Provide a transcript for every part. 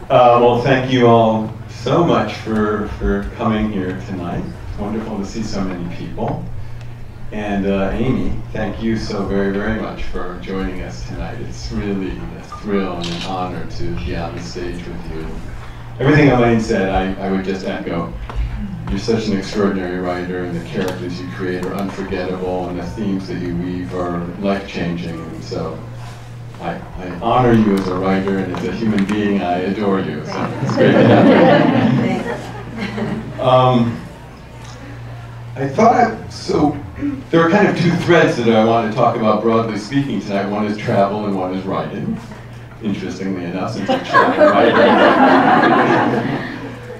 Well, thank you all so much for coming here tonight. It's wonderful to see so many people. And Amy, thank you so very, very much for joining us tonight. It's really a thrill and an honor to be on the stage with you. Everything Elaine said, I would just echo. You're such an extraordinary writer, and the characters you create are unforgettable, and the themes that you weave are life-changing. And so I honor you as a writer, and as a human being, I adore you. So it's great to have you. I thought, so there are kind of two threads that I want to talk about broadly speaking tonight. One is travel and one is writing. Interestingly enough, since I'm traveling writer.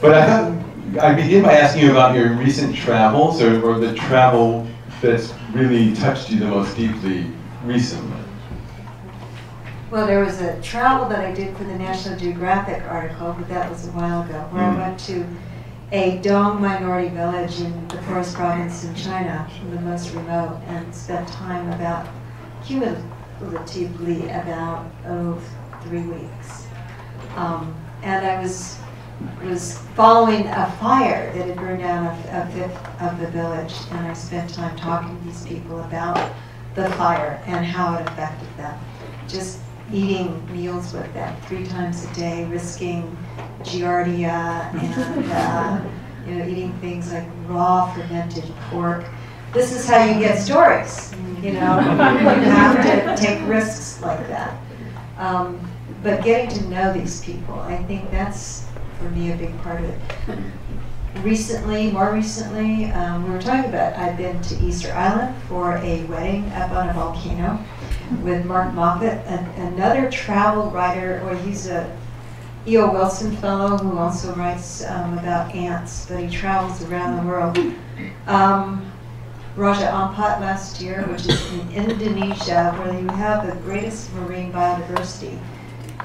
But I thought I'd begin by asking you about your recent travels, or the travel that's really touched you the most deeply recently. Well, there was a travel that I did for the National Geographic article, but that was a while ago, where I went to a Dong minority village in the Forest Province in China, the most remote, and spent time cumulatively about 3 weeks. And I was following a fire that had burned down a fifth of the village, and I spent time talking to these people about the fire and how it affected them. Just eating meals with them 3 times a day, risking giardia and eating things like raw fermented pork. This is how you get stories. You have to take risks like that. But getting to know these people, I think that's, for me, a big part of it. More recently, we were talking about, I've been to Easter Island for a wedding up on a volcano with Mark Moffat, another travel writer, or he's a E.O. Wilson fellow who also writes about ants, but he travels around the world. Raja Ampat last year, which is in Indonesia, where you have the greatest marine biodiversity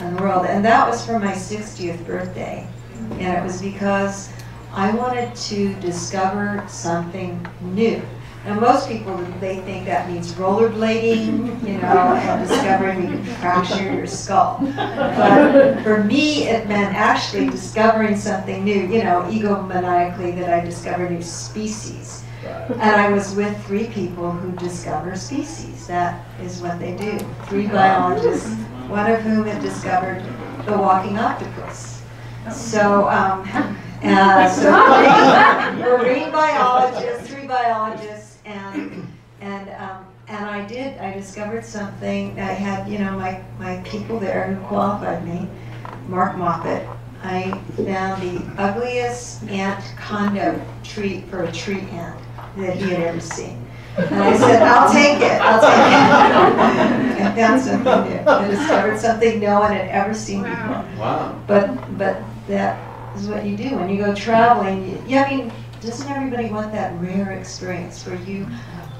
in the world. And that was for my 60th birthday. And it was because I wanted to discover something new. Now most people, they think that means rollerblading, and discovering you can fracture your skull. But for me, it meant actually discovering something new, egomaniacally, that I discovered new species. And I was with 3 people who discover species. That is what they do. 3 biologists, one of whom had discovered the walking octopus. So, marine biologists, 3 biologists, and I discovered something. I had, my people there who qualified me, Mark Moffat. I found the ugliest ant condo tree for a tree ant that he had ever seen. And I said, I'll take it. I found something new. I discovered something no one had ever seen before. Wow. But that is what you do when you go traveling. Doesn't everybody want that rare experience where you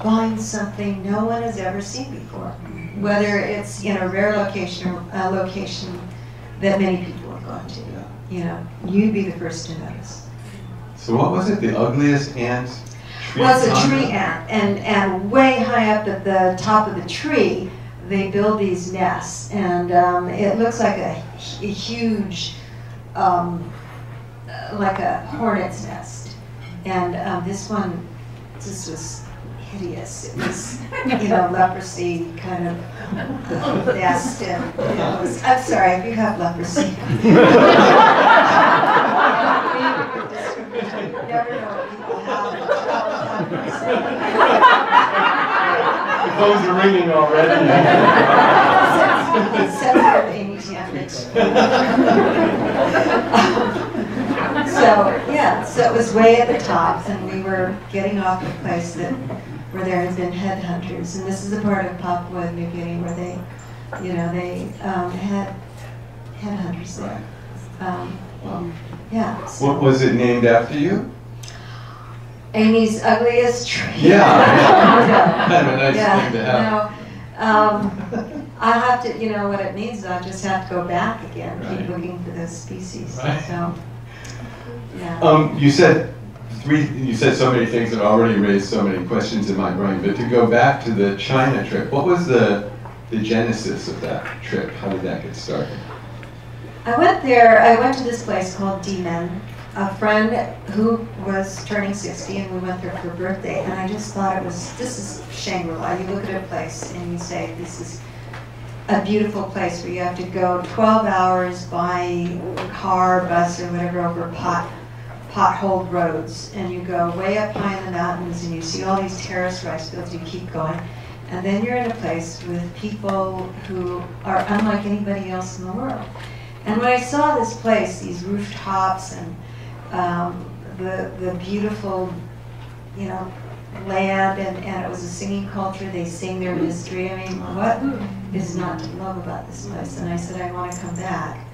find something no one has ever seen before? Whether it's in a rare location or a location that many people have gone to. You'd be the first to notice. So what was it, the ugliest ant? Well, it's a tree ant, and way high up at the top of the tree, they build these nests, and it looks like a huge, like a hornet's nest. And this was hideous. It was, leprosy kind of nest, and it was, I'm sorry if you have leprosy. You never know what people have. The phones are ringing already. Sensitive Amy damage. So it was way at the top, and we were getting off a place where there had been headhunters, and this is a part of Papua New Guinea where they had headhunters there. So. What was it named after you? Amy's ugliest tree. Yeah. Kind of a nice thing to have. I'll have to, what it means is I'll just have to go back again, keep looking for those species. Right. So, yeah. You said so many things that already raised so many questions in my brain, but to go back to the China trip, what was the genesis of that trip? How did that get started? I went there, I went to this place called D-Men. A friend who was turning 60, and we went there for her birthday, and I just thought this is Shangri-La. You look at a place and you say, this is a beautiful place where you have to go 12 hours by car, bus, or whatever over potholed roads, and you go way up high in the mountains and you see all these terraced rice fields, you keep going, and then you're in a place with people who are unlike anybody else in the world. And when I saw this place, these rooftops and the beautiful, you know, land, and it was a singing culture. They sing their mystery. I mean, what is not to love about this place? And I said, I want to come back.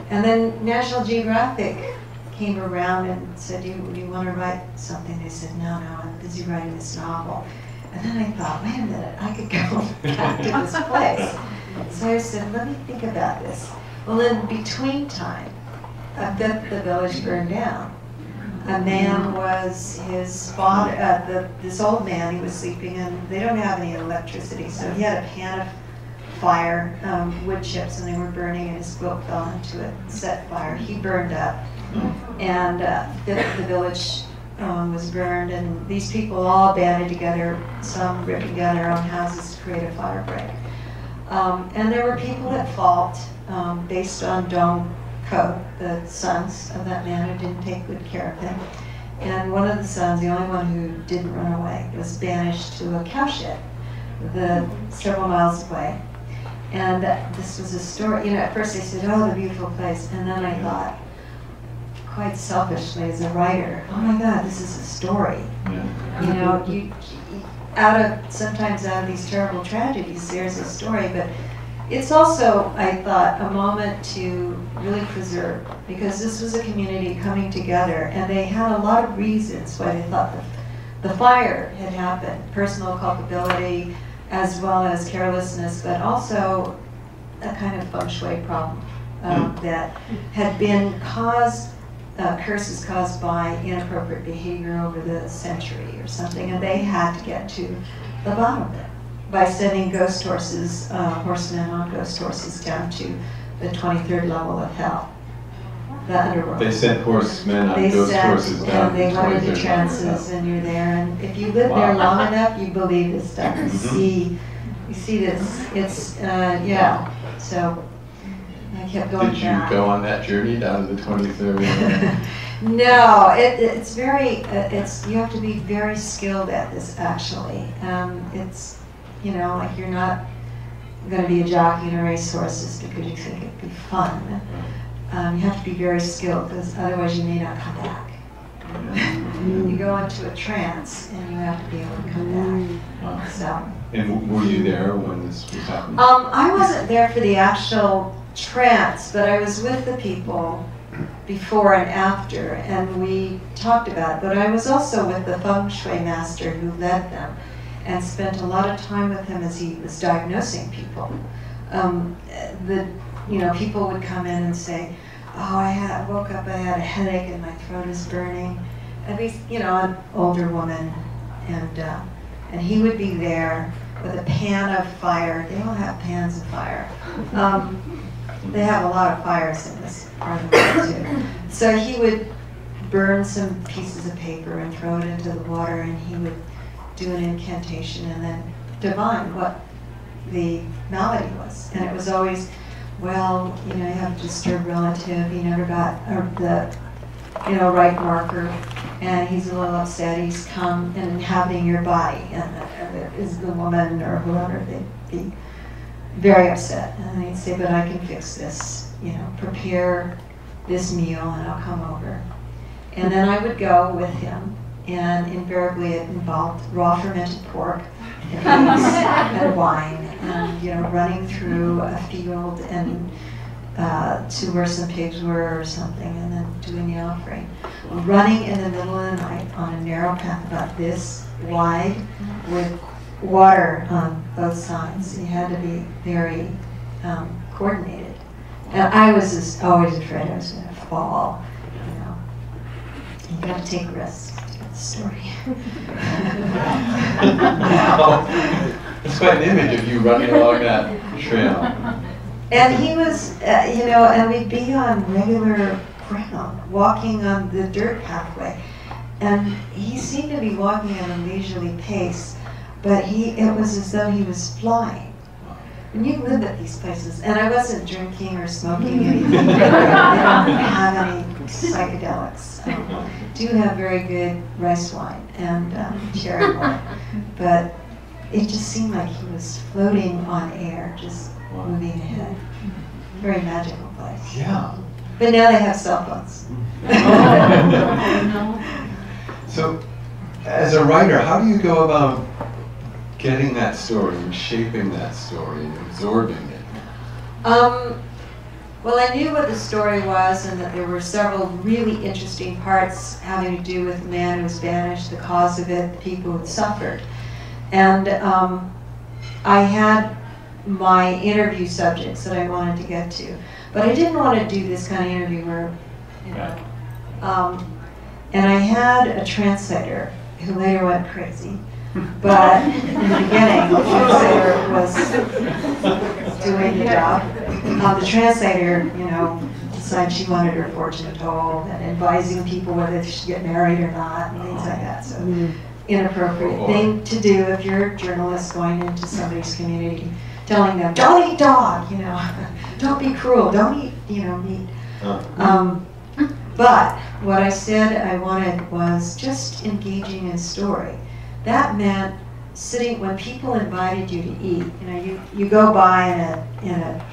And then National Geographic came around and said, do you want to write something? They said, no, I'm busy writing this novel. And then I thought, wait a minute, I could go back to this place. So I said, let me think about this. Well, in between time, a fifth of the village burned down. A man was his father, this old man, he was sleeping, and they don't have any electricity, so he had a pan of fire, wood chips, and they were burning, and his book fell into it, set fire. He burned up, and fifth of the village was burned, and these people all banded together, some ripping down their own houses to create a fire break. And there were people at fault based on Dong Code, the sons of that man who didn't take good care of him. And one of the sons, the only one who didn't run away, was banished to a cowshed several miles away. And this was a story, you know, at first they said, oh, the beautiful place. And then I thought, quite selfishly as a writer, oh my God, this is a story. Yeah. You know, sometimes out of these terrible tragedies, there's a story, but it's also, I thought, a moment to really preserve, because this was a community coming together, and they had a lot of reasons why they thought the fire had happened, personal culpability, as well as carelessness, but also a kind of feng shui problem that had been curses caused by inappropriate behavior over the century or something, and they had to get to the bottom of it by sending ghost horses, horsemen on ghost horses down to the 23rd level of hell, the underworld. They sent horsemen on ghost horses down and they went into trances, and you're there, and if you live there long enough, you believe this stuff. You see this. It's yeah. So I kept going. Did you go on that journey down to the 23rd? No, it's very. You have to be very skilled at this. Actually, it's. You know, like you're not going to be a jockey in a racehorse just because you think it'd be fun. You have to be very skilled, because otherwise you may not come back. You go into a trance and you have to be able to come back. So. And were you there when this was happening? I wasn't there for the actual trance, but I was with the people before and after, and we talked about it. But I was also with the feng shui master who led them, and spent a lot of time with him as he was diagnosing people. People would come in and say, oh, I woke up, I had a headache and my throat is burning. At least, an older woman, and he would be there with a pan of fire. They all have pans of fire. They have a lot of fires in this part of the world too. So he would burn some pieces of paper and throw it into the water, and he would do an incantation and then divine what the malady was. And it was always, well, you have a disturbed relative, he never got the right marker, and he's a little upset, he's come and inhabiting your body, and it is the woman or whoever, they'd be very upset. And they'd say, but I can fix this, prepare this meal and I'll come over. And then I would go with him, and invariably it involved raw fermented pork and eggs and wine, and running through a field and to where some pigs were or something, and then doing the offering. Running in the middle of the night on a narrow path about this wide with water on both sides. You had to be very coordinated. And I was just always afraid I was going to fall. You got to take risks. Story. It's quite an image of you running along that trail. And he was, you know, and we'd be on regular ground, walking on the dirt pathway. And he seemed to be walking at a leisurely pace, but it was as though he was flying. And you live at these places, and I wasn't drinking or smoking anything. They don't have any psychedelics. Do have very good rice wine and cherry wine, but it just seemed like he was floating on air, just moving ahead. Very magical place. Yeah. But now they have cell phones. So, as a writer, how do you go about getting that story and shaping that story and absorbing it? Well, I knew what the story was, and that there were several really interesting parts having to do with the man who was banished, the cause of it, the people who suffered. And I had my interview subjects that I wanted to get to. But I didn't want to do this kind of interview where, you know, and I had a translator who later went crazy. But in the beginning, the translator was doing the job. The translator, you know, decided she wanted her fortune told and advising people whether they should get married or not and things like that. So inappropriate thing to do if you're a journalist going into somebody's community, telling them, don't eat dog, you know, don't be cruel, don't eat, you know, meat. But what I said I wanted was just engaging in story. That meant sitting, when people invited you to eat, you know, you go by in a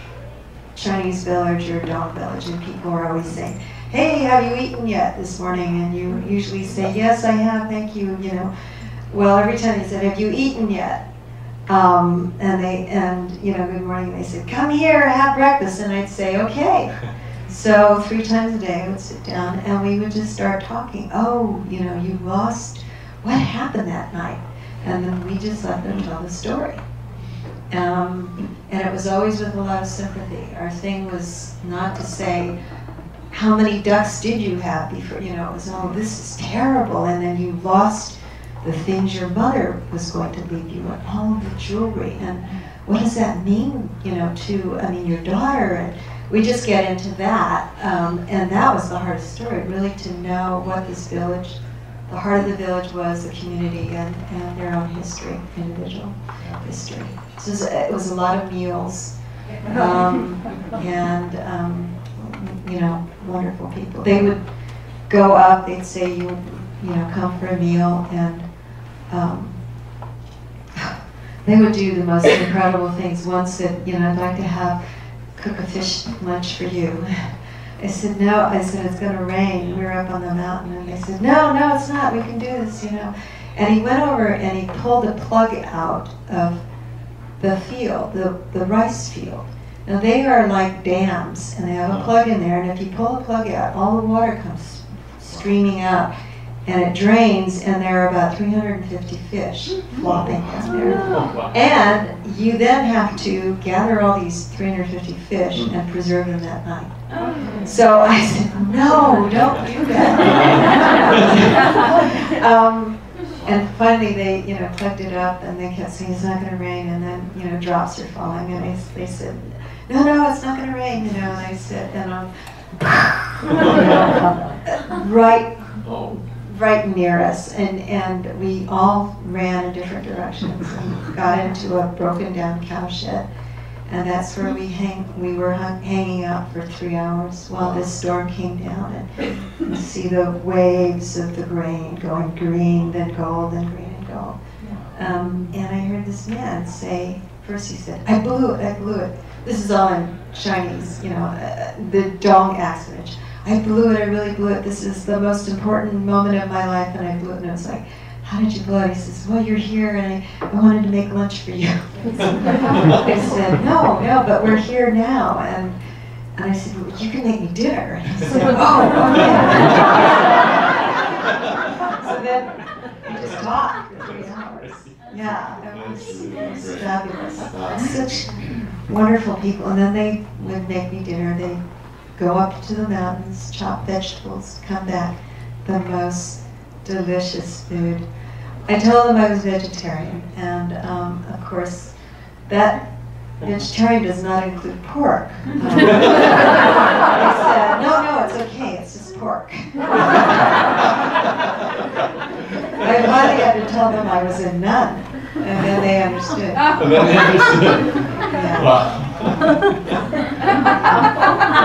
Chinese village or Dong village, and people are always saying, hey, have you eaten yet this morning? And you usually say, yes, I have, thank you, you know. Well, every time they said, have you eaten yet? And you know, good morning, they said, come here, have breakfast. And I'd say, okay. So 3 times a day I would sit down and we would just start talking. Oh, you know, you lost, what happened that night? And then we just let them tell the story. And it was always with a lot of sympathy. Our thing was not to say, how many ducks did you have before, you know, it was, oh, this is terrible, and then you lost the things your mother was going to leave you, and all of the jewelry, and what does that mean, you know, to, I mean, your daughter, and we just get into that, and that was the hardest story, really, to know what this village, the heart of the village was, the community, and their own history, individual history. So it was a lot of meals, and you know, wonderful people. They would go up, they'd say, you know, come for a meal, and they would do the most incredible things. One said, you know, I'd like to cook a fish lunch for you. I said, no. I said, it's going to rain. We were up on the mountain, and they said, no, it's not. We can do this, you know. And he went over and he pulled the plug out of the field, the rice field. Now they are like dams, and they have a plug in there, and if you pull the plug out, all the water comes streaming out, and it drains, and there are about 350 fish flopping down there. And you then have to gather all these 350 fish and preserve them that night. So I said, no, don't do that. And finally they, you know, plugged it up, and they kept saying it's not going to rain, and then, you know, drops are falling, and they said, no, it's not going to rain, you know, and I said, and right near us, and we all ran in different directions and got into a broken down cowshed, and that's where we were hanging out for 3 hours while this storm came down, and you see the waves of the grain going green, then gold, then green and gold. And I heard this man say, first he said, I blew it. This is all in Chinese, you know, the Dong accent. I blew it, I really blew it. This is the most important moment of my life, and I blew it. And I was like, how did you blow it? He says, well, you're here, and I wanted to make lunch for you. I said, no, but we're here now. And I said, well, you can make me dinner. And he said, oh, okay. So then we just talked for 3 hours. Yeah, it was fabulous. Such wonderful people. And then they would make me dinner. They go up to the mountains, chop vegetables, come back, the most delicious food. I told them I was vegetarian, and of course that vegetarian does not include pork. I said, no, it's okay, it's just pork. I finally had to tell them I was a nun, and then they understood. And then they understood. Yeah. Wow.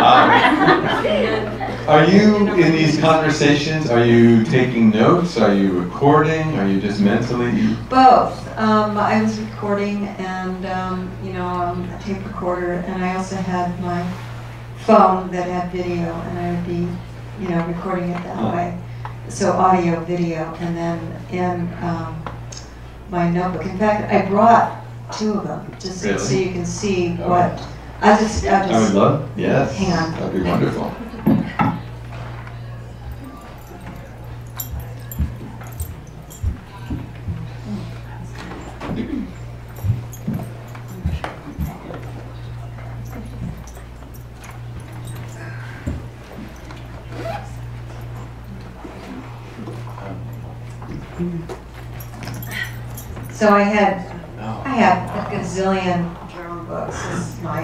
Wow. Are you, in these conversations, are you taking notes? Are you recording? Are you just mentally? Both. I was recording and, a tape recorder, and I also had my phone that had video, and I would be, recording it that way. So audio, video, and then in my notebook. In fact, I brought 2 of them, just Really? so you can see what, I would love, yes. Hang on. That'd be wonderful. So I have a gazillion journal books. This is my,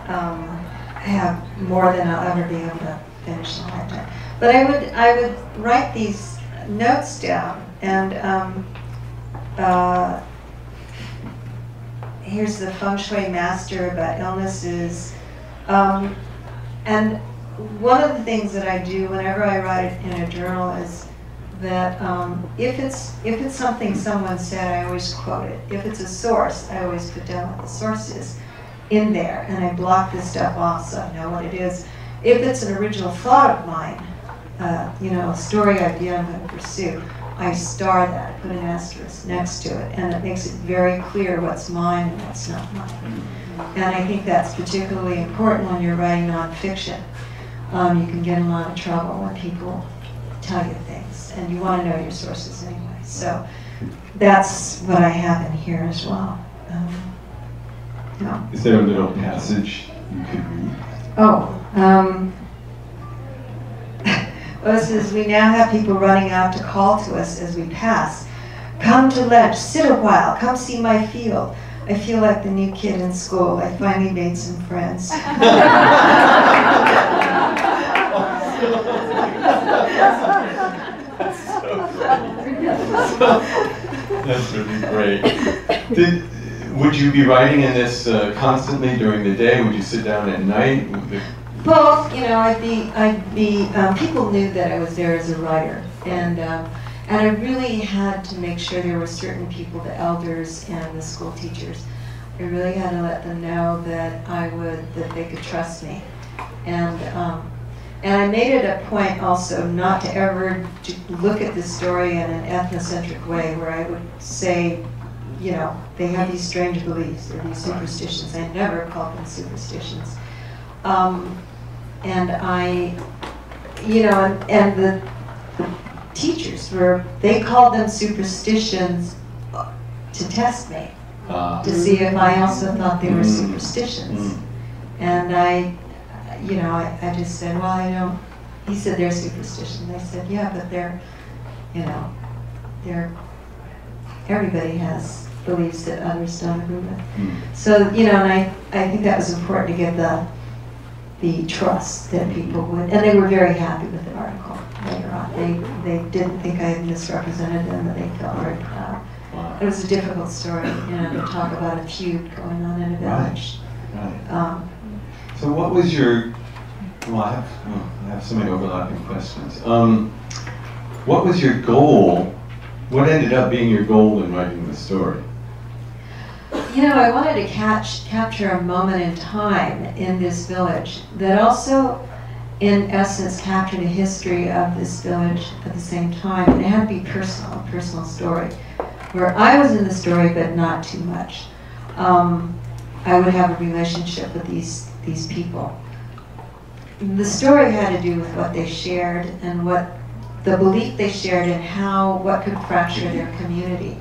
I have more than I'll ever be able to finish in a lifetime. But I would write these notes down, and here's the feng shui master about illnesses. And one of the things that I do whenever I write it in a journal is that if it's something someone said, I always quote it. If it's a source, I always put down what the source is in there, and I block this stuff off so I know what it is. If it's an original thought of mine, a story idea I'm going to pursue, I star that, I put an asterisk next to it, and it makes it very clear what's mine and what's not mine. And I think that's particularly important when you're writing nonfiction. You can get in a lot of trouble when people tell you things, and you want to know your sources anyway. So that's what I have in here as well. Is there a little passage you could read? Well, it says, we now have people running out to call to us as we pass. Come to lunch, sit a while, come see my field. I feel like the new kid in school. I finally made some friends. That's really great. Would you be writing in this constantly during the day? Would you sit down at night? Both, I'd be. People knew that I was there as a writer, and I really had to make sure there were certain people, the elders and the school teachers. I really had to let them know that that they could trust me, and I made it a point also not to ever look at the story in an ethnocentric way, where I would say, they have these strange beliefs or these superstitions. I never called them superstitions. And the teachers they called them superstitions to test me, to see if I also thought they were superstitions. And I just said, well, I don't. He said they're superstitions. I said, yeah, but they're everybody has beliefs that others don't agree with. So, and I think that was important to get the trust that people would, and they were very happy with the article later on. They didn't think I had misrepresented them, and they felt very proud. Wow. It was a difficult story, to talk about a feud going on in a village. Right. So what was your, I have so many overlapping questions. What was your goal? What ended up being your goal in writing the story? I wanted to capture a moment in time in this village that also, in essence, captured a history of this village at the same time. And it had to be personal, a personal story, where I was in the story, but not too much. I would have a relationship with these people. The story had to do with what they shared and what the belief they shared and what could fracture their community,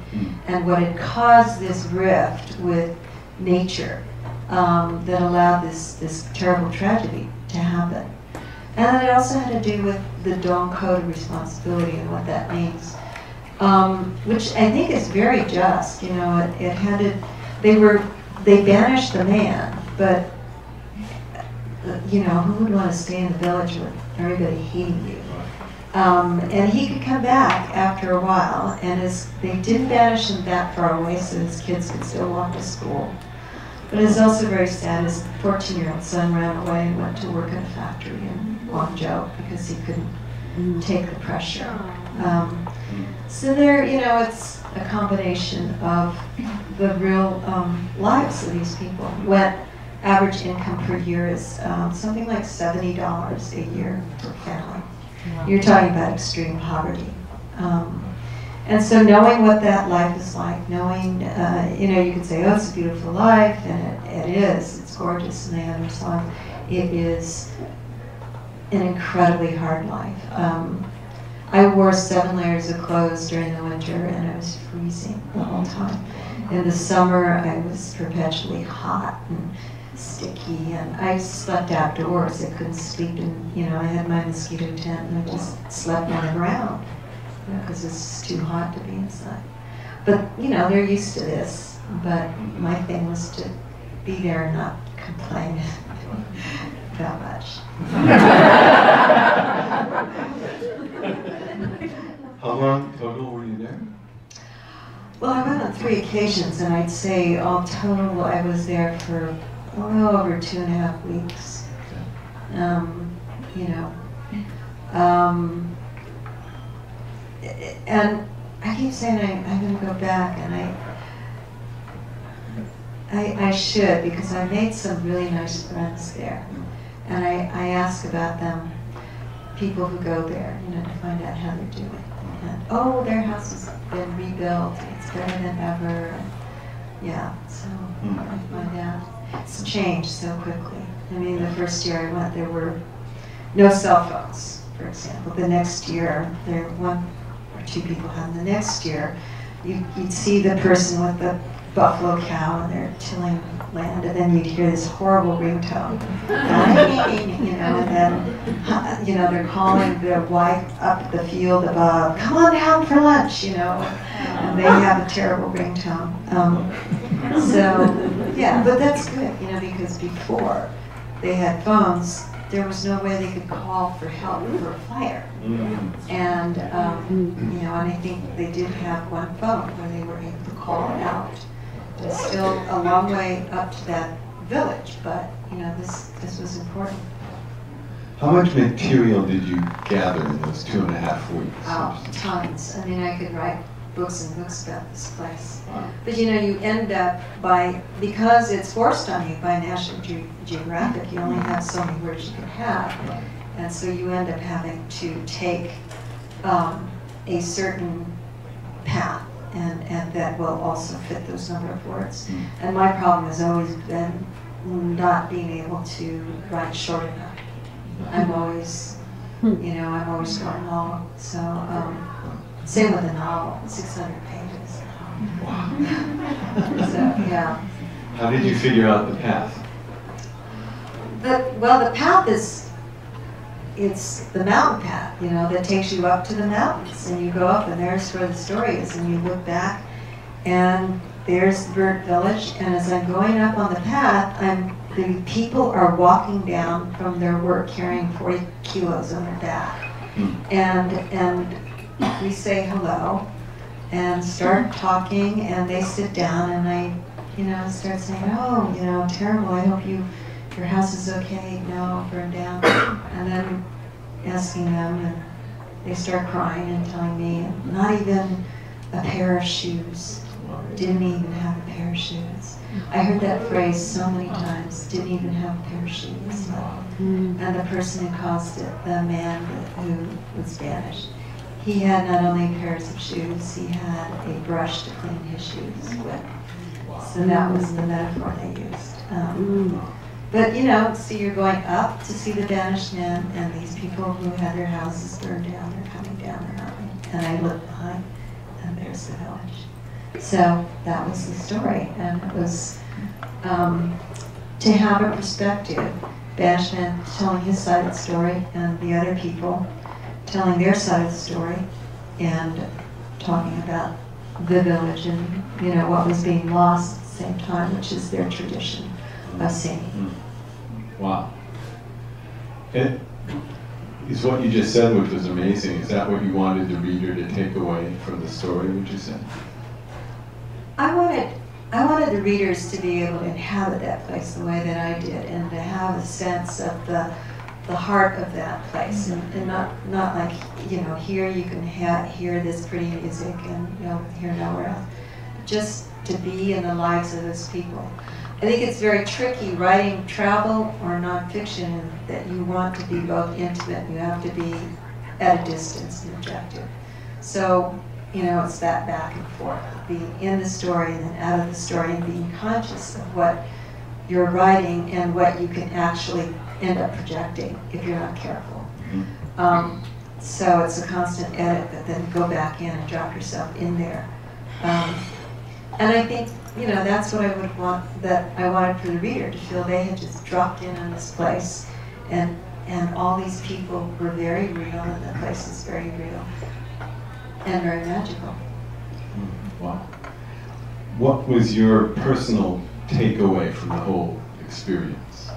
and what had caused this rift with nature that allowed this terrible tragedy to happen. And it also had to do with the Dawn Code of Responsibility and what that means, which I think is very just. They were they banished the man, but you know, who would want to stay in the village with everybody hating you? And he could come back after a while, and they didn't banish him that far away, so his kids could still walk to school. But it's also very sad. His 14-year-old son ran away and went to work in a factory in Guangzhou because he couldn't take the pressure. So there, you know, it's a combination of the real lives of these people. What average income per year is something like $70 a year per family. Wow. You're talking about extreme poverty. And so knowing what that life is like, knowing, you know, you could say, oh, it's a beautiful life, and it is, it's gorgeous, and they have their song. It is an incredibly hard life. I wore 7 layers of clothes during the winter, and I was freezing the whole time. In the summer, I was perpetually hot and sticky, and I slept outdoors. I couldn't sleep in, you know, I had my mosquito tent, and I just slept on the ground, because it's too hot to be inside. But, you know, they're used to this. But my thing was to be there and not complain that much. How long total were you there? Well, I went on 3 occasions, and I'd say all total I was there for over 2.5 weeks. You know. And I keep saying I'm going to go back, and I should, because I made some really nice friends there. And I ask about them, people who go there, you know, to find out how they're doing. And, oh, their house has been rebuilt, it's better than ever. And, yeah, so I find out. It's changed so quickly. I mean, the first year I went, there were no cell phones, for example. The next year, there were 1 or 2 people had. The next year, you'd see the person with the buffalo cow, and they're tilling land, and then you'd hear this horrible ringtone. You know, and then, you know, they're calling their wife up the field above, come on down for lunch, you know, and they have a terrible ringtone. So, yeah, but that's good, you know, because before they had phones, there was no way they could call for help for a fire. And, you know, and I think they did have 1 phone where they were able to call it out. It's still a long way up to that village, but, you know, this was important. How much material did you gather in those 2.5 weeks? Oh, tons. I mean, I could write books and books about this place. But, you know, you end up because it's forced on you by National Geographic, you only have so many words you can have. And so you end up having to take a certain path, and that will also fit those number of words. And my problem has always been not being able to write short enough. I'm always, you know, I'm always going long. So, same with a novel, 600 pages. Wow. So, yeah. How did you figure out the path? Well, the path it's the mountain path, you know, that takes you up to the mountains, and you go up, and there's where the story is, and you look back, and there's the burnt village, and as I'm going up on the path, the people are walking down from their work carrying 40 kilos on their back, and we say hello, and start talking, and they sit down, and I, you know, start saying, oh, you know, terrible, I hope your house is okay, no, burned down, and then asking them, and they start crying and telling me, and not even a pair of shoes, didn't even have a pair of shoes. I heard that phrase so many times, didn't even have a pair of shoes. And the person who caused it, the man who was banished, he had not only pairs of shoes, he had a brush to clean his shoes with. So that was the metaphor they used. But, you know, so you're going up to see the banished men, and these people who had their houses burned down, they're coming down the mountain. And I look behind, and there's the village. So that was the story, and it was to have a perspective, banished man telling his side of the story, and the other people telling their side of the story, and talking about the village and, you know, what was being lost same time, which is their tradition of singing. Wow. And is what you just said, which was amazing, is that what you wanted the reader to take away from the story, would you say? I wanted the readers to be able to inhabit that place the way that I did, and to have a sense of the heart of that place, and not like, you know, here you can hear this pretty music and you'll hear nowhere else. Just to be in the lives of those people. I think it's very tricky writing travel or nonfiction that you want to be both intimate, you have to be at a distance and objective. So, you know, it's that back and forth, being in the story and then out of the story, and being conscious of what you're writing and what you can actually end up projecting if you're not careful. So it's a constant edit, but then go back in and drop yourself in there. And I think, you know, that's what I would want, that I wanted for the reader to feel they had just dropped in on this place, and all these people were very real, and the place is very real and very magical. Wow. What was your personal takeaway from the whole experience?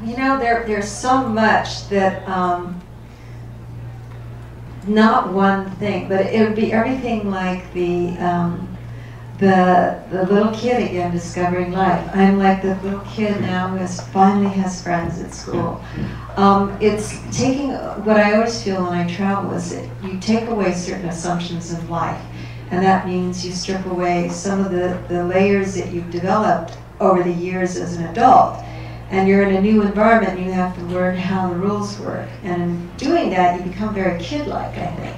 You know, there's so much that, not one thing, but it would be everything like the little kid again discovering life. I'm like the little kid now who finally has friends at school. It's taking, what I always feel when I travel is that you take away certain assumptions of life, and that means you strip away some of the layers that you've developed over the years as an adult. And you're in a new environment, and you have to learn how the rules work. And in doing that, you become very kid-like, I think.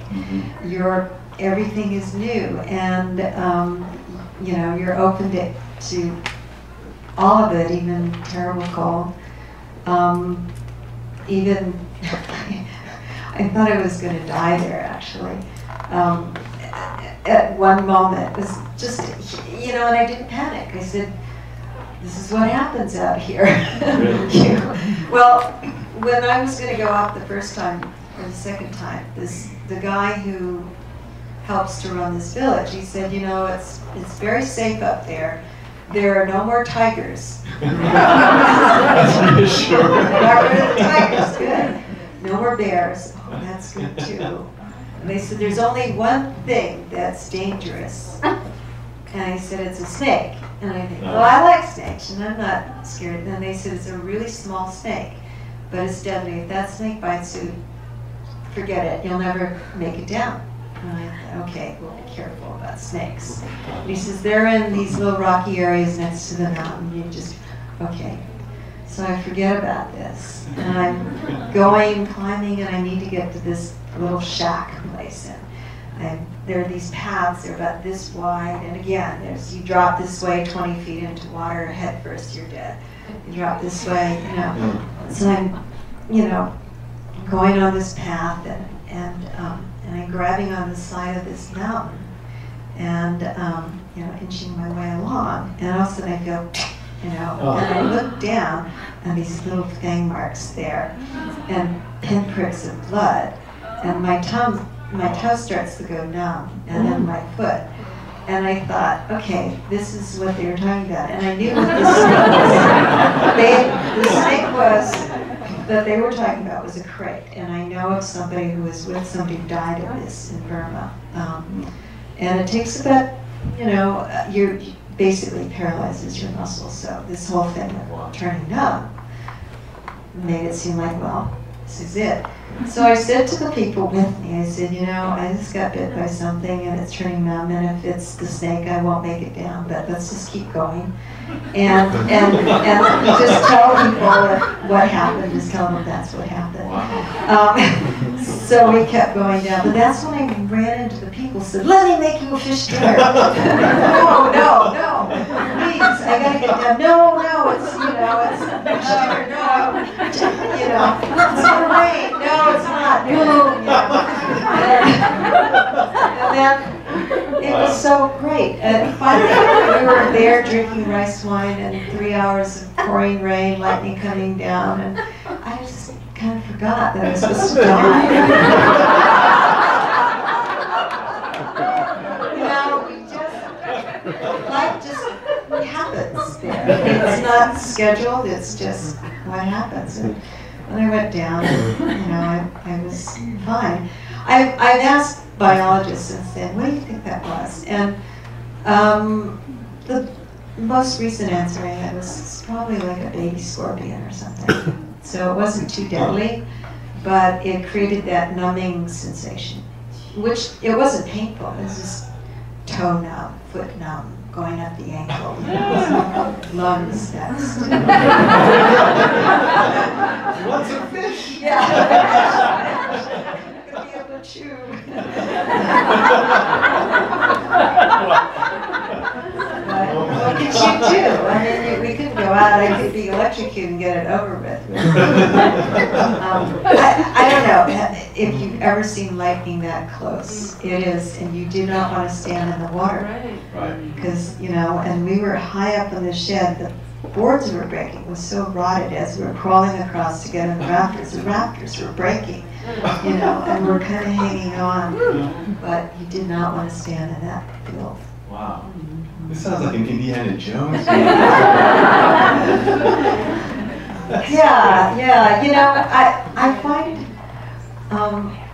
Everything is new, and you know, you're open to all of it, even terrible cold. Even, I thought I was going to die there, actually. At one moment, it was just, you know, and I didn't panic. I said, this is what happens out here. Well, when I was going to go up the first time, or the second time, the guy who helps to run this village, he said, you know, it's very safe up there. There are no more tigers. That's reassuring. Got rid of the tigers, good. No more bears. Oh, that's good too. And they said, there's only one thing that's dangerous. And I said, it's a snake. And I think, well, I like snakes, and I'm not scared. And then they said, it's a really small snake, but it's deadly. If that snake bites you, forget it. You'll never make it down. And I thought, okay, we'll be careful about snakes. And he says, they're in these little rocky areas next to the mountain. You just, okay. So I forget about this. And I'm going, climbing, and I need to get to this little shack place. And there are these paths, they're about this wide, and again, you drop this way 20 feet into water, head first, you're dead. You drop this way, you know. So I'm, you know, going on this path, and I'm grabbing on the side of this mountain, and you know, inching my way along, and all of a sudden I go, you know, and I look down, and these little fang marks there, and pinpricks of blood, and my toe starts to go numb, and then my foot. And I thought, okay, this is what they were talking about. And I knew what the snake was that they were talking about was a crate. And I know of somebody who was with somebody who died of this in Burma. And it takes about, you know, you basically paralyzes your muscles. So this whole thing of turning numb made it seem like, well, this is it. So I said to the people with me, I said, you know, I just got bit by something and it's turning numb, and if it's the snake, I won't make it down, but let's just keep going. And just tell people what happened, just tell them that's what happened. So we kept going down, but that's when I ran into the people, said, let me make you a fish dinner. No, please, I gotta get down. No, it's, you know, it's fish dinner, no, you know, it's gonna rain, no, it's not, no, you know. And then it was so great. And finally, we were there drinking rice wine, and 3 hours of pouring rain, lightning coming down, and I just kind of forgot that I was supposed to die. You know, there. It's not scheduled, it's just what happens. And when I went down, I was fine. I've asked biologists since then, what do you think that was? And the most recent answer I had was probably like a baby scorpion or something. So it wasn't too deadly, but it created that numbing sensation, which it wasn't painful. It was just toe numb, foot numb, going up the ankle. Lungs next. You want some fish? Yeah. Could be able to chew. What could you do? I mean, we could go out, I could be electrocuted and get it over with. I don't know if you've ever seen lightning that close. It is, and you do not want to stand in the water. Right. Because, and we were high up in the shed, the boards were breaking. It was so rotted as we were crawling across to get in the rafters were breaking, and we're kind of hanging on. But you did not want to stand in that field. Wow. This sounds like an Indiana Jones. Yeah. I find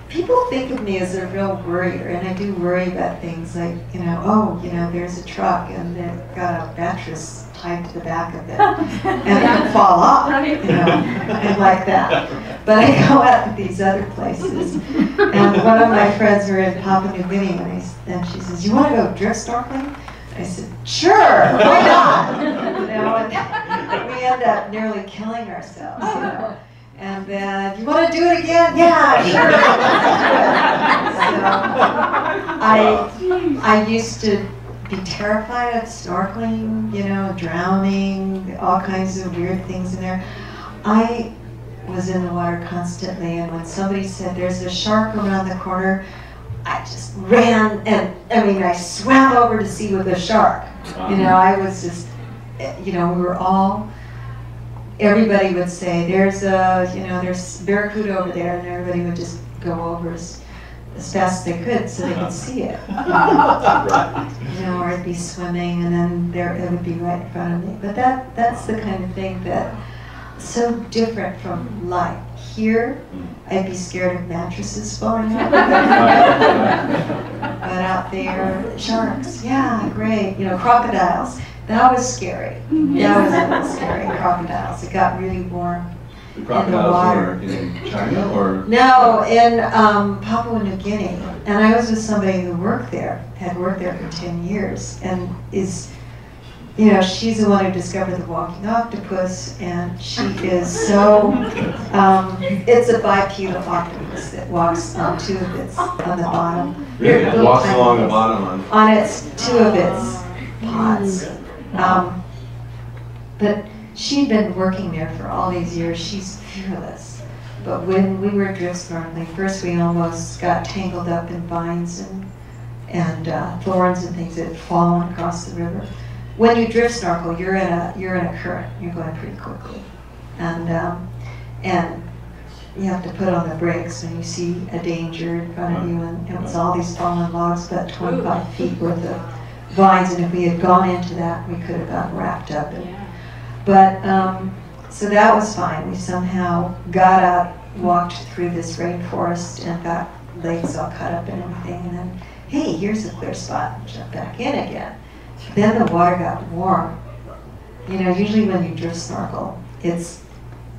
people think of me as a real worrier, and I do worry about things like, there's a truck and they've got a mattress tied to the back of it, and it can fall off, and like that. But I go out to these other places, and one of my friends were in Papua New Guinea, and she says, "You want to go drift snorkeling?" I said, "Sure, why not?" And we end up nearly killing ourselves, And then, "You want to do it again?" "Yeah, sure." So I used to be terrified of snorkeling, drowning, all kinds of weird things in there. I was in the water constantly, and when somebody said, "There's a shark around the corner," I just ran, and I swam over to see with the shark. I was just, we were all, everybody would say, there's barracuda over there, and everybody would just go over as fast as they could so they could see it. Or I'd be swimming, and then it would be right in front of me. But that's the kind of thing that's so different from life. Here, I'd be scared of mattresses falling out. But out there, sharks, yeah, great. Crocodiles, that was scary. That was a little scary, crocodiles. It got really warm The in the crocodiles water. were in China, or? No, in Papua New Guinea. And I was with somebody who had worked there for 10 years, and is, she's the one who discovered the walking octopus, and she is so, it's a bipedal octopus that walks on two of its, on the bottom. Really? It walks along the bottom on its two of its pods. But she'd been working there for all these years. She's fearless. But when we were drift snorkeling, first we almost got tangled up in vines and thorns and things that had fallen across the river. When you drift snorkel, you're in a current. You're going pretty quickly, and you have to put on the brakes when you see a danger in front of you. And it was all these fallen logs, about 25 feet worth of vines. And if we had gone into that, we could have gotten wrapped up. But so that was fine. We somehow got out, walked through this rainforest, and got legs all cut up and everything. And then, hey, here's a clear spot. Jump back in again. Then the water got warm. Usually when you drift snorkel, it's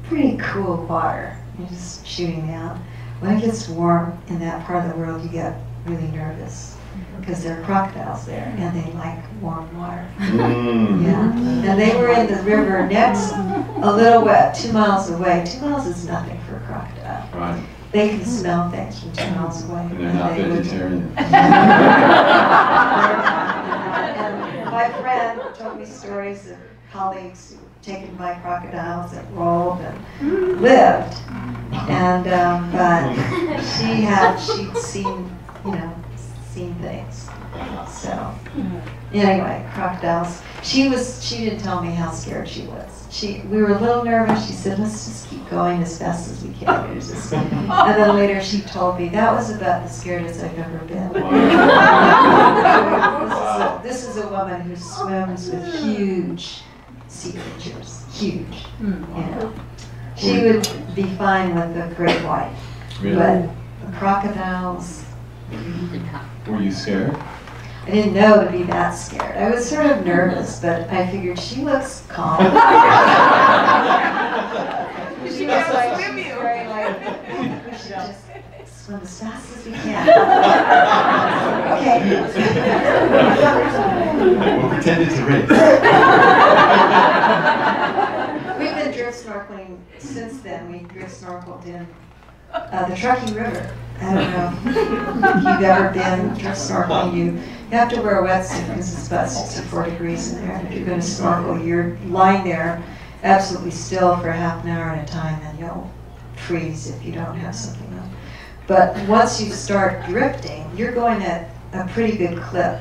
pretty cool water. You're just shooting out. When it gets warm in that part of the world, you get really nervous because there are crocodiles there, and they like warm water. Yeah, and they were in the river next, a little wet, 2 miles away. 2 miles is nothing for a crocodile. Right. They can smell things from 2 miles away. And they're not vegetarian. And my friend told me stories of colleagues taken by crocodiles that rolled and lived. And but she'd seen, seen things. So anyway, crocodiles. She didn't tell me how scared she was. We were a little nervous. She said, "Let's just keep going as fast as we can." And then later she told me that was about the scariest I've ever been. This is a woman who swims with huge sea creatures, huge. You know, she would be fine with the great white, Really? but the crocodiles. Were you scared? I didn't know to be that scared. I was sort of nervous, but I figured she looks calm. She looks like she's very like, we should just swim as fast as we can. Okay. We'll pretend it's a race. We've been drift snorkeling since then. We drift snorkeled in the Truckee River. I don't know if you've ever been drift snorkeling. You have to wear a wetsuit because it's about 64 degrees in there. And if you're going to snorkel, you're lying there absolutely still for half an hour at a time, and you'll freeze if you don't have something on. But once you start drifting, you're going at a pretty good clip.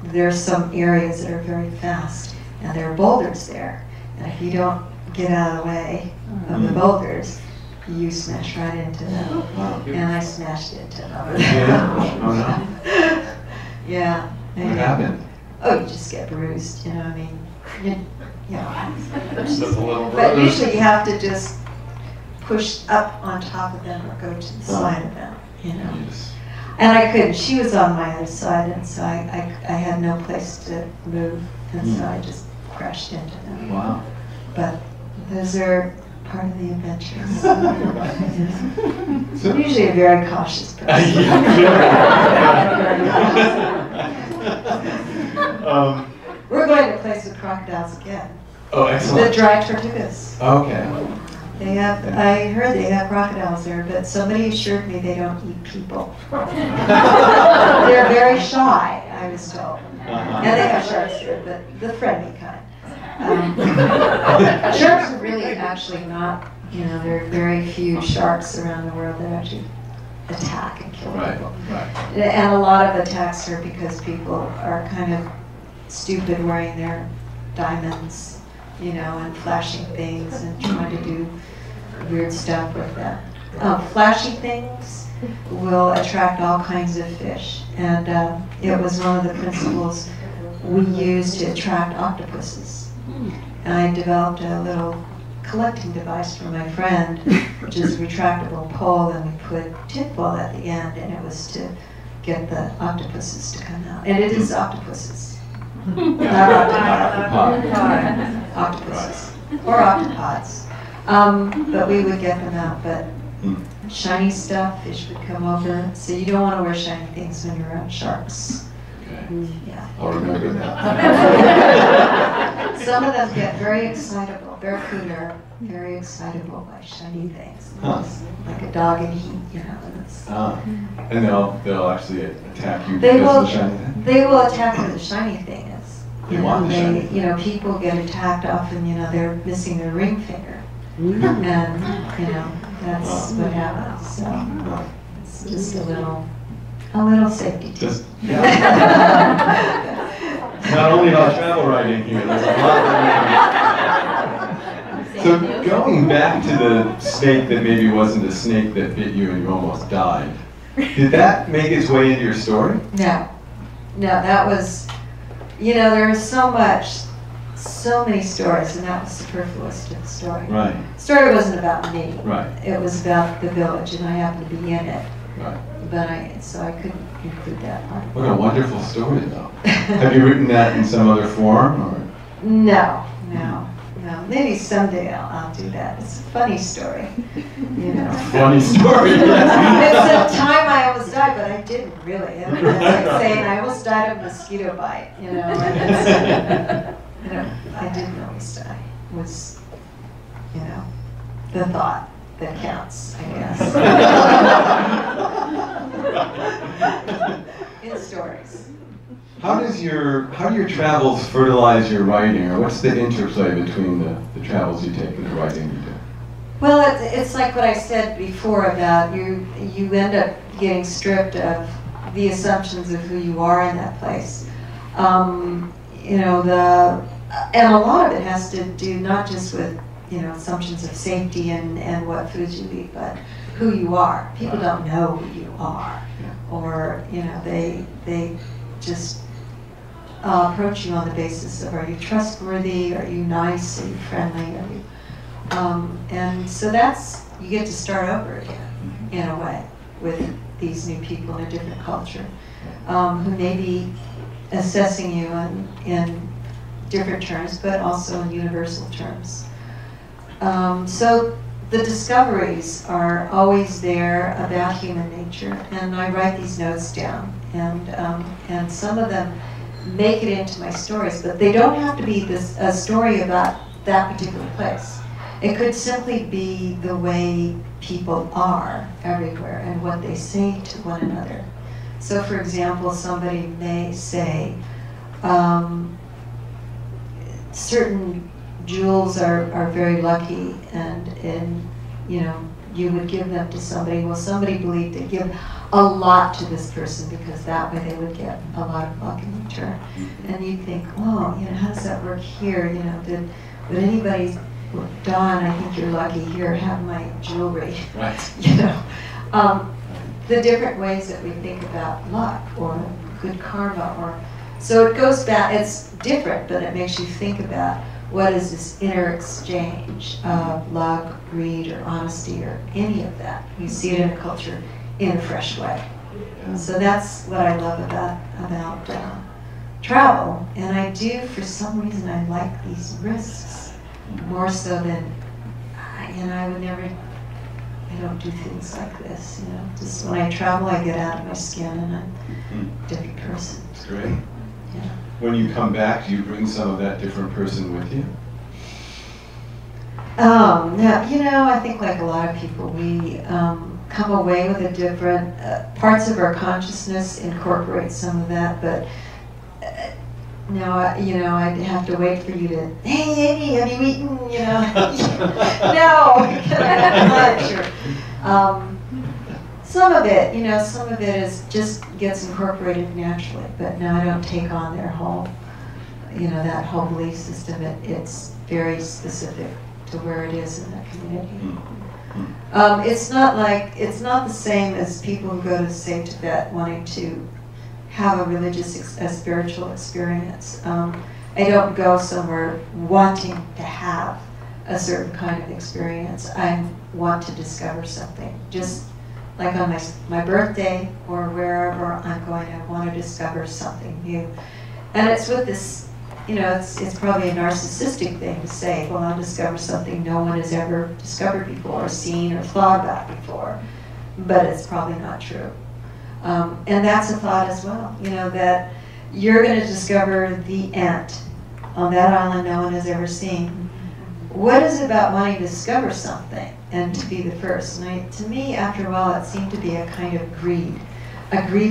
There's some areas that are very fast, and there are boulders there. And if you don't get out of the way of the boulders, you smash right into them. And I smashed into them. Yeah. Oh no. Yeah. What happened? Oh, you just get bruised, you know, I mean, yeah. Just a little But bruise. usually you have to just push up on top of them or go to the side of them, you know. Yes. And I couldn't, she was on my other side, and so I had no place to move, and so I just crashed into them. Wow. But those are part of the adventures. So, I'm usually a very cautious person. We're going to a place with crocodiles again. Oh, The excellent. dry tortugas. Okay. They have, I heard they have crocodiles there, but somebody assured me they don't eat people. They're very shy, I was told. And they have sharks there, but the friendly kind. Sharks are really actually not, you know, there are very few sharks around the world that actually attack and kill Right, people. right. And a lot of attacks are because people are kind of stupid wearing their diamonds, you know, and flashing things and trying to do weird stuff with them. Flashy things will attract all kinds of fish, and it was one of the principles we used to attract octopuses. And I developed a little collecting device for my friend, which is a retractable pole, and we put tinfoil at the end, and it was to get the octopuses to come out. And it is octopuses. Not octopods. Octopuses. Or octopods. But we would get them out. But shiny stuff, fish would come over. So you don't want to wear shiny things when you're around sharks. Okay. Yeah. I'll remember that. Some of them get very excitable. Barracuda are very excitable by shiny things. Huh. It's like a dog in heat, you know. And it's, And they'll actually attack you They because will- of the shiny thing? they will attack where the shiny thing is. They want the shiny thing. You know, people get attacked often, you know, they're missing their ring finger. And, you know, that's what happens. So it's just a little safety tip. Just, yeah. Not only about travel writing here, there's a lot that So going back to the snake that maybe wasn't a snake that bit you and you almost died, did that make its way into your story? No, that was, you know, there was so many stories, and that was superfluous to the story. Right, The story wasn't about me. right, It was about the village, and I happened to be in it. right. But so I couldn't include that part. What a wonderful story, though. Have you written that in some other form, or? No. Maybe someday I'll do that. It's a funny story, you know. Funny story, yes. It's a time I almost died, but I didn't really. I mean, it's like saying I almost died of a mosquito bite, you know. And it's, you know, I didn't almost die. It was, you know, the thought that counts, I guess. In stories. How do your travels fertilize your writing, or what's the interplay between the travels you take and the writing you do? Well, it's like what I said before about you end up getting stripped of the assumptions of who you are in that place. You know, and a lot of it has to do not just with, you know, assumptions of safety and what foods you eat, but who you are. People don't know who you are, or, you know, they just approach you on the basis of, are you trustworthy, are you nice, are you friendly, are you, and so you get to start over again, in a way, with these new people in a different culture, who may be assessing you in different terms, but also in universal terms. So the discoveries are always there about human nature, and I write these notes down, and some of them make it into my stories, but they don't have to be a story about that particular place. It could simply be the way people are everywhere and what they say to one another. So for example, somebody may say, certain jewels are very lucky, and you would give them to somebody. Well, somebody believed to give a lot to this person because that way they would get a lot of luck in return. And you think, oh, how does that work here? Would anybody, Dawn, I think you're lucky, here, have my jewelry. Right. The different ways that we think about luck or good karma, so it goes back, it's different, but it makes you think about what is this inner exchange of luck, greed, or honesty, or any of that. You see it in a culture in a fresh way. Yeah. So that's what I love about travel. And I do, for some reason, I like these risks more so than, I would never, I don't do things like this, Just when I travel, I get out of my skin and I'm a different person. That's great. Yeah. When you come back, do you bring some of that different person with you? No, I think like a lot of people, we come away with a different, parts of our consciousness incorporate some of that, but no, I'd have to wait for you to, hey, Amy, have you eaten, No, I'm not sure. Some of it is just gets incorporated naturally, but no, I don't take on their whole, that whole belief system. It's very specific to where it is in that community. It's not the same as people who go to, say, Tibet wanting to have a religious, spiritual experience. I don't go somewhere wanting to have a certain kind of experience. I want to discover something. Just like on my birthday or wherever I'm going, I want to discover something new. And it's with this, it's probably a narcissistic thing to say, well, I'll discover something no one has ever discovered before, or seen, or thought about before. But it's probably not true. And that's a thought as well, that you're going to discover the ant on that island no one has ever seen. What is it about wanting to discover something and to be the first? And to me, after a while, it seemed to be a kind of greed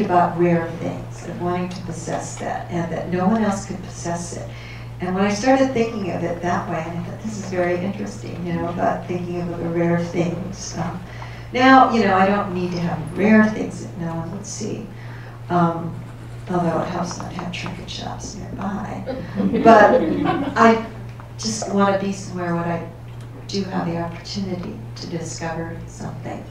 about rare things, of wanting to possess that, and that no one else could possess it. And when I started thinking of it that way, I thought, this is very interesting, about thinking of the rare things. Now, I don't need to have rare things that no one would see, although it helps not have trinket shops nearby. But I just want to be somewhere where I do have the opportunity to discover something.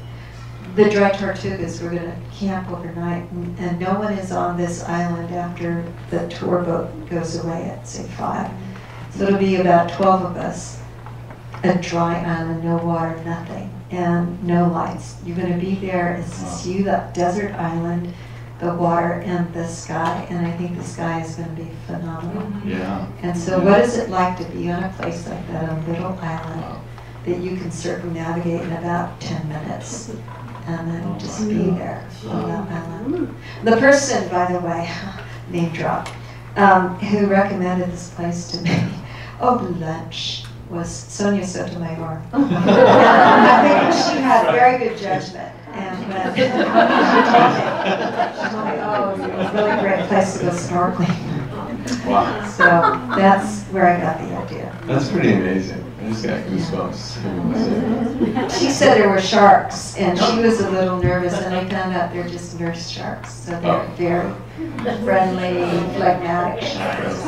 The Dry Tortugas, we're going to camp overnight, and no one is on this island after the tour boat goes away at, say, 5. So it'll be about 12 of us, a dry island, no water, nothing, and no lights. You're going to be there, it's just you, that desert island, the water, and the sky, and I think the sky is going to be phenomenal. Yeah. And so what is it like to be on a place like that, a little island, that you can circumnavigate in about 10 minutes, and then just be there on that island. The person, by the way, name drop, who recommended this place to me over lunch was Sonia Sotomayor. I think she had very good judgment. And when she told me, oh, it was a really great place to go snorkeling. Wow. So that's where I got the idea. That's pretty amazing. I just got goosebumps. She said there were sharks, and she was a little nervous, and I found out they're just nurse sharks. So they're very friendly, phlegmatic sharks.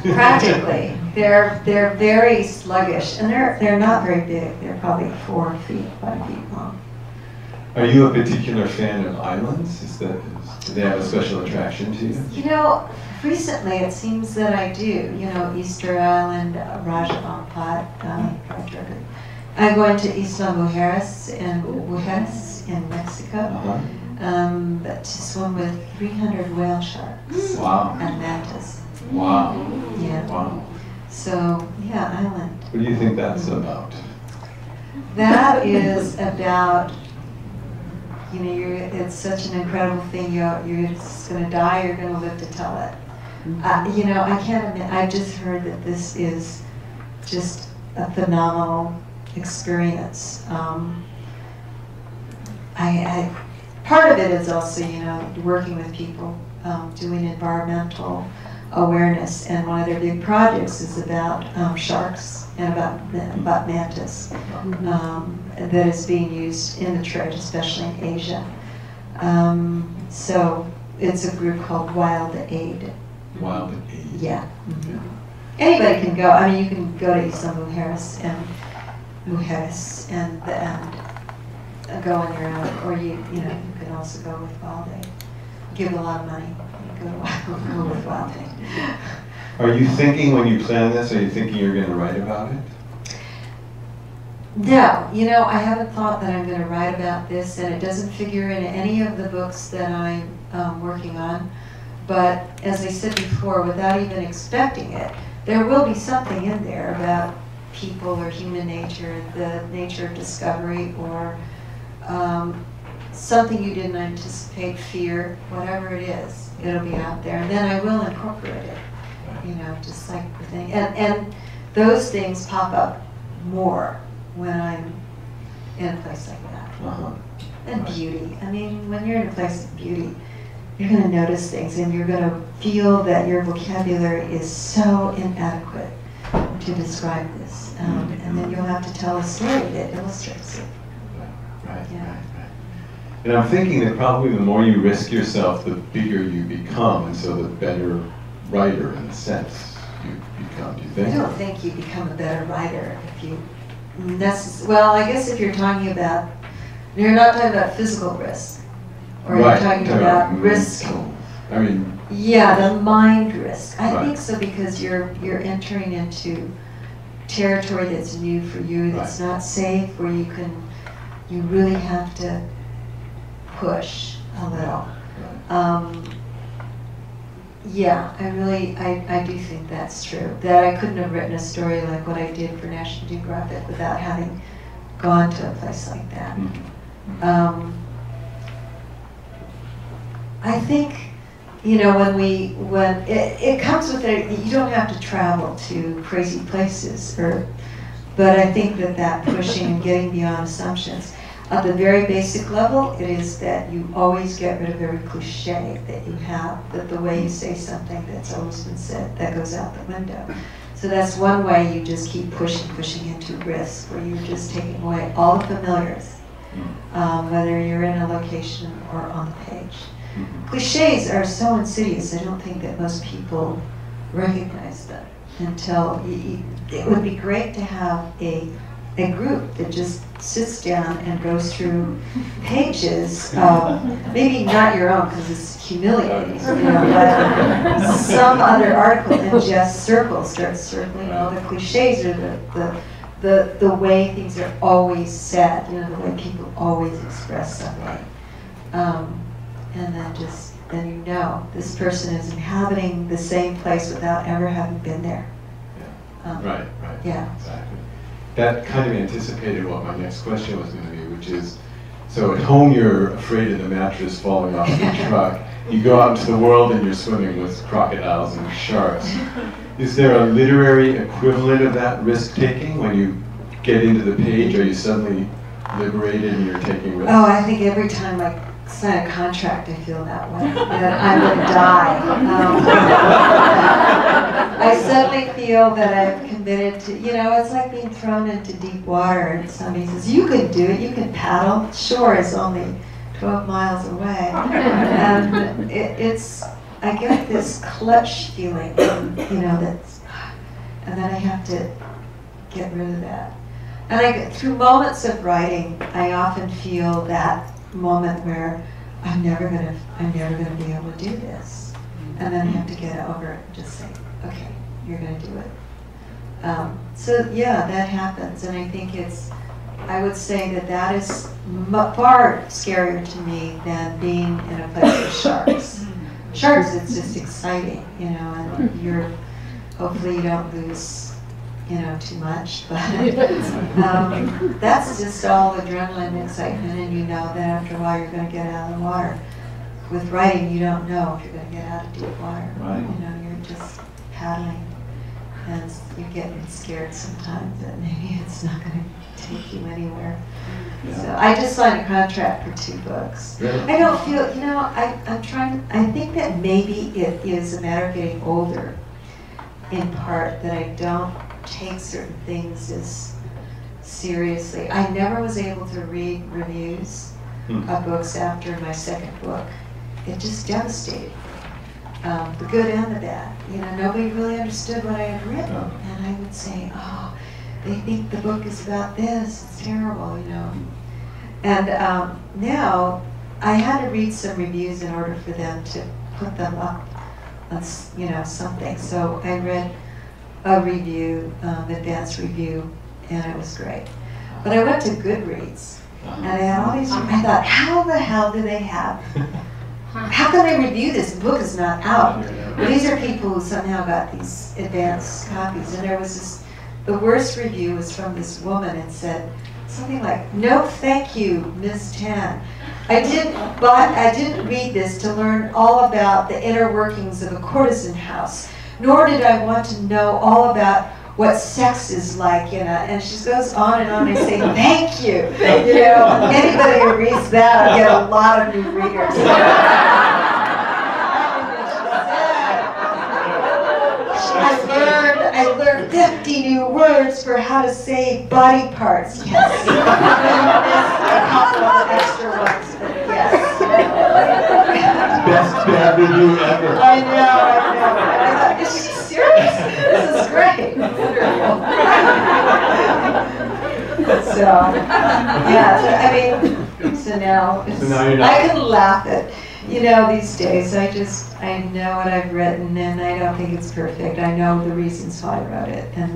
Practically, they're very sluggish, and they're not very big. They're probably 4 feet, 5 feet long. Are you a particular fan of islands? Do they have a special attraction to you? You know, recently it seems that I do. You know, Easter Island, Rajapampat, I'm going to Isla Mujeres in Mexico to swim with 300 whale sharks and mantas. Wow. Yeah. Wow. So, yeah, island. What do you think that's about? That is about, you know, it's such an incredible thing. You're just going to die, you're going to live to tell it. You know, I can't admit, I've just heard that this is just a phenomenal experience. Part of it is also, you know, working with people, doing environmental awareness, and one of their big projects is about sharks and about mantas that is being used in the trade, especially in Asia. So it's a group called Wild Aid. Wild Aid. Yeah. Mm-hmm. Anybody can go. I mean, you can go to Isla Mujeres and go on your own, or you can also go with Wild Aid. Give a lot of money. Go with Wild Aid. Are you thinking, when you plan this, are you thinking you're going to write about it? No, you know, I haven't thought that I'm going to write about this, and it doesn't figure in any of the books that I'm working on. But as I said before, without even expecting it, there will be something in there about people or human nature, the nature of discovery, or something you didn't anticipate, fear, whatever it is, it'll be out there. And then I will incorporate it, you know, just like the thing. And those things pop up more when I'm in a place like that. And beauty. I mean, when you're in a place of beauty, you're going to notice things, and you're going to feel that your vocabulary is so inadequate to describe this. And then you'll have to tell a story that illustrates it. Right. And I'm thinking that probably the more you risk yourself, the bigger you become, and so the better writer, in a sense, you become. Do you think? I don't think you become a better writer if you well, I guess if you're talking about, you're not talking about physical risk, or you're talking about risk. I mean, yeah, the mind risk. I think so, because you're entering into territory that's new for you, that's not safe, where you really have to push a little. Yeah, I do think that's true. That I couldn't have written a story like what I did for National Geographic without having gone to a place like that. I think, you know, when it comes with it, you don't have to travel to crazy places, but I think that pushing and getting beyond assumptions. At the very basic level, it is that you always get rid of every cliche that you have, that the way you say something that's always been said, that goes out the window. So that's one way you just keep pushing into risk, where you're just taking away all the familiars, whether you're in a location or on the page. Cliches are so insidious, I don't think that most people recognize them until it would be great to have a group that just sits down and goes through pages, maybe not your own because it's humiliating, you know, but some other article, and just start circling all the cliches, or the way things are always said, you know, the way people always express something. And then you know this person is inhabiting the same place without ever having been there. Right. Yeah. Exactly. That kind of anticipated what my next question was going to be, which is, so at home you're afraid of the mattress falling off the truck. You go out into the world and you're swimming with crocodiles and sharks. Is there a literary equivalent of that risk-taking? When you get into the page, are you suddenly liberated and you're taking risks? Oh, I think every time I sign a contract, I feel that way, that I would die. I suddenly feel that I've committed to, you know, it's like being thrown into deep water and somebody says, you can do it, you can paddle, shore is only 12 miles away. And I get this clutch feeling, you know, and then I have to get rid of that. And through moments of writing, I often feel that moment where I'm never gonna be able to do this, and then I have to get over it and just say, okay, you're gonna do it. So yeah, that happens, and I think I would say that is far scarier to me than being in a place with sharks. Sharks, it's just exciting, and hopefully you don't lose, too much, but that's just all adrenaline and excitement, and you know that after a while you're going to get out of the water. With writing, you don't know if you're going to get out of deep water. Right. You're just paddling, and you're getting scared sometimes that maybe it's not going to take you anywhere. Yeah. So I just signed a contract for 2 books. Really? I don't feel, I think that maybe it is a matter of getting older, in part, that I don't take certain things as seriously. I never was able to read reviews of books after my 2nd book. It just devastated me. The good and the bad. Nobody really understood what I had written. And I would say, oh, they think the book is about this, it's terrible, And now, I had to read some reviews in order for them to put them up on, something. So I read a review, advanced review, and it was great. But I went to Goodreads, and they had all these, I thought, how the hell do they have? How can they review this? The book is not out. Well, these are people who somehow got these advanced copies, and there was this, the worst review was from this woman and said something like, "No, thank you, Ms. Tan. I didn't read this to learn all about the inner workings of a courtesan house, nor did I want to know all about what sex is like in a," and she goes on and on. I say, thank you. Anybody who reads that, I get a lot of new readers. I learned 50 new words for how to say body parts. Yes. A couple of extra ones, but yes. Best bad review ever. I know. I thought, is she serious? This is great. So, yeah, so now you're not. I can laugh at, these days, I know what I've written, and I don't think it's perfect. I know the reasons why I wrote it, and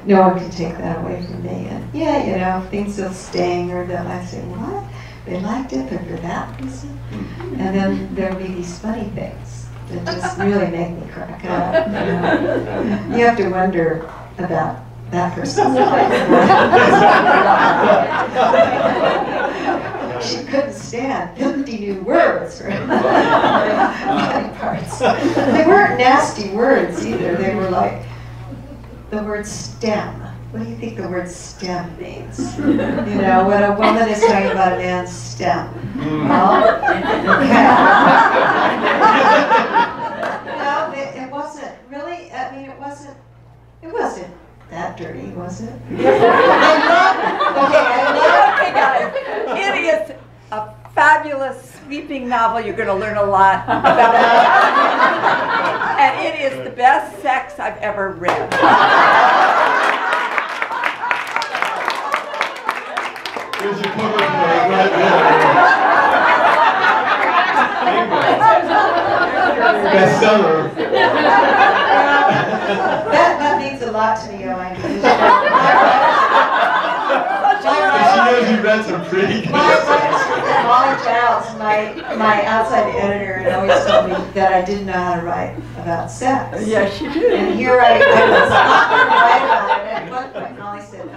no one can take that away from me. And yeah, things will sting, or I say, what? They liked it, but for that reason? And then there'll be these funny things that just really make me crack up. You have to wonder about that person's life. She couldn't stand 50 new words for body parts. They weren't nasty words either. They were like the word stem. What do you think the word stem means? When a woman is talking about a man's stem. Well, okay. No, it wasn't really, it wasn't that dirty, was it? Okay, guys. It is a fabulous, sweeping novel. You're going to learn a lot about it. And it is the best sex I've ever read. Here's your cover right there. Bestseller. That means a lot to me, Elaine. She knows you read some pretty good Molly Giles, my outside editor, and always told me that I didn't know how to write about sex. Yes, you did. And here I was not going to write about it. At one point, Molly said,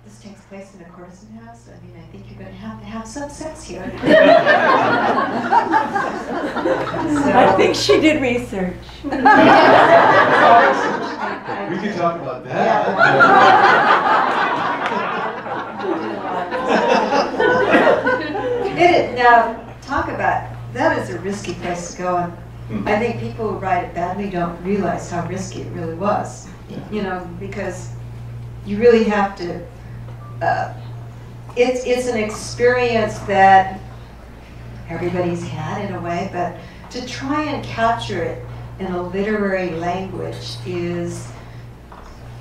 this takes place in a courtesan house. I think you're going to have some sex here. I think she did research. We could talk about that. Now, talk about, that is a risky place to go. And I think people who write it badly don't realize how risky it really was. Because you really have to, it's an experience that everybody's had in a way, but to try and capture it in a literary language is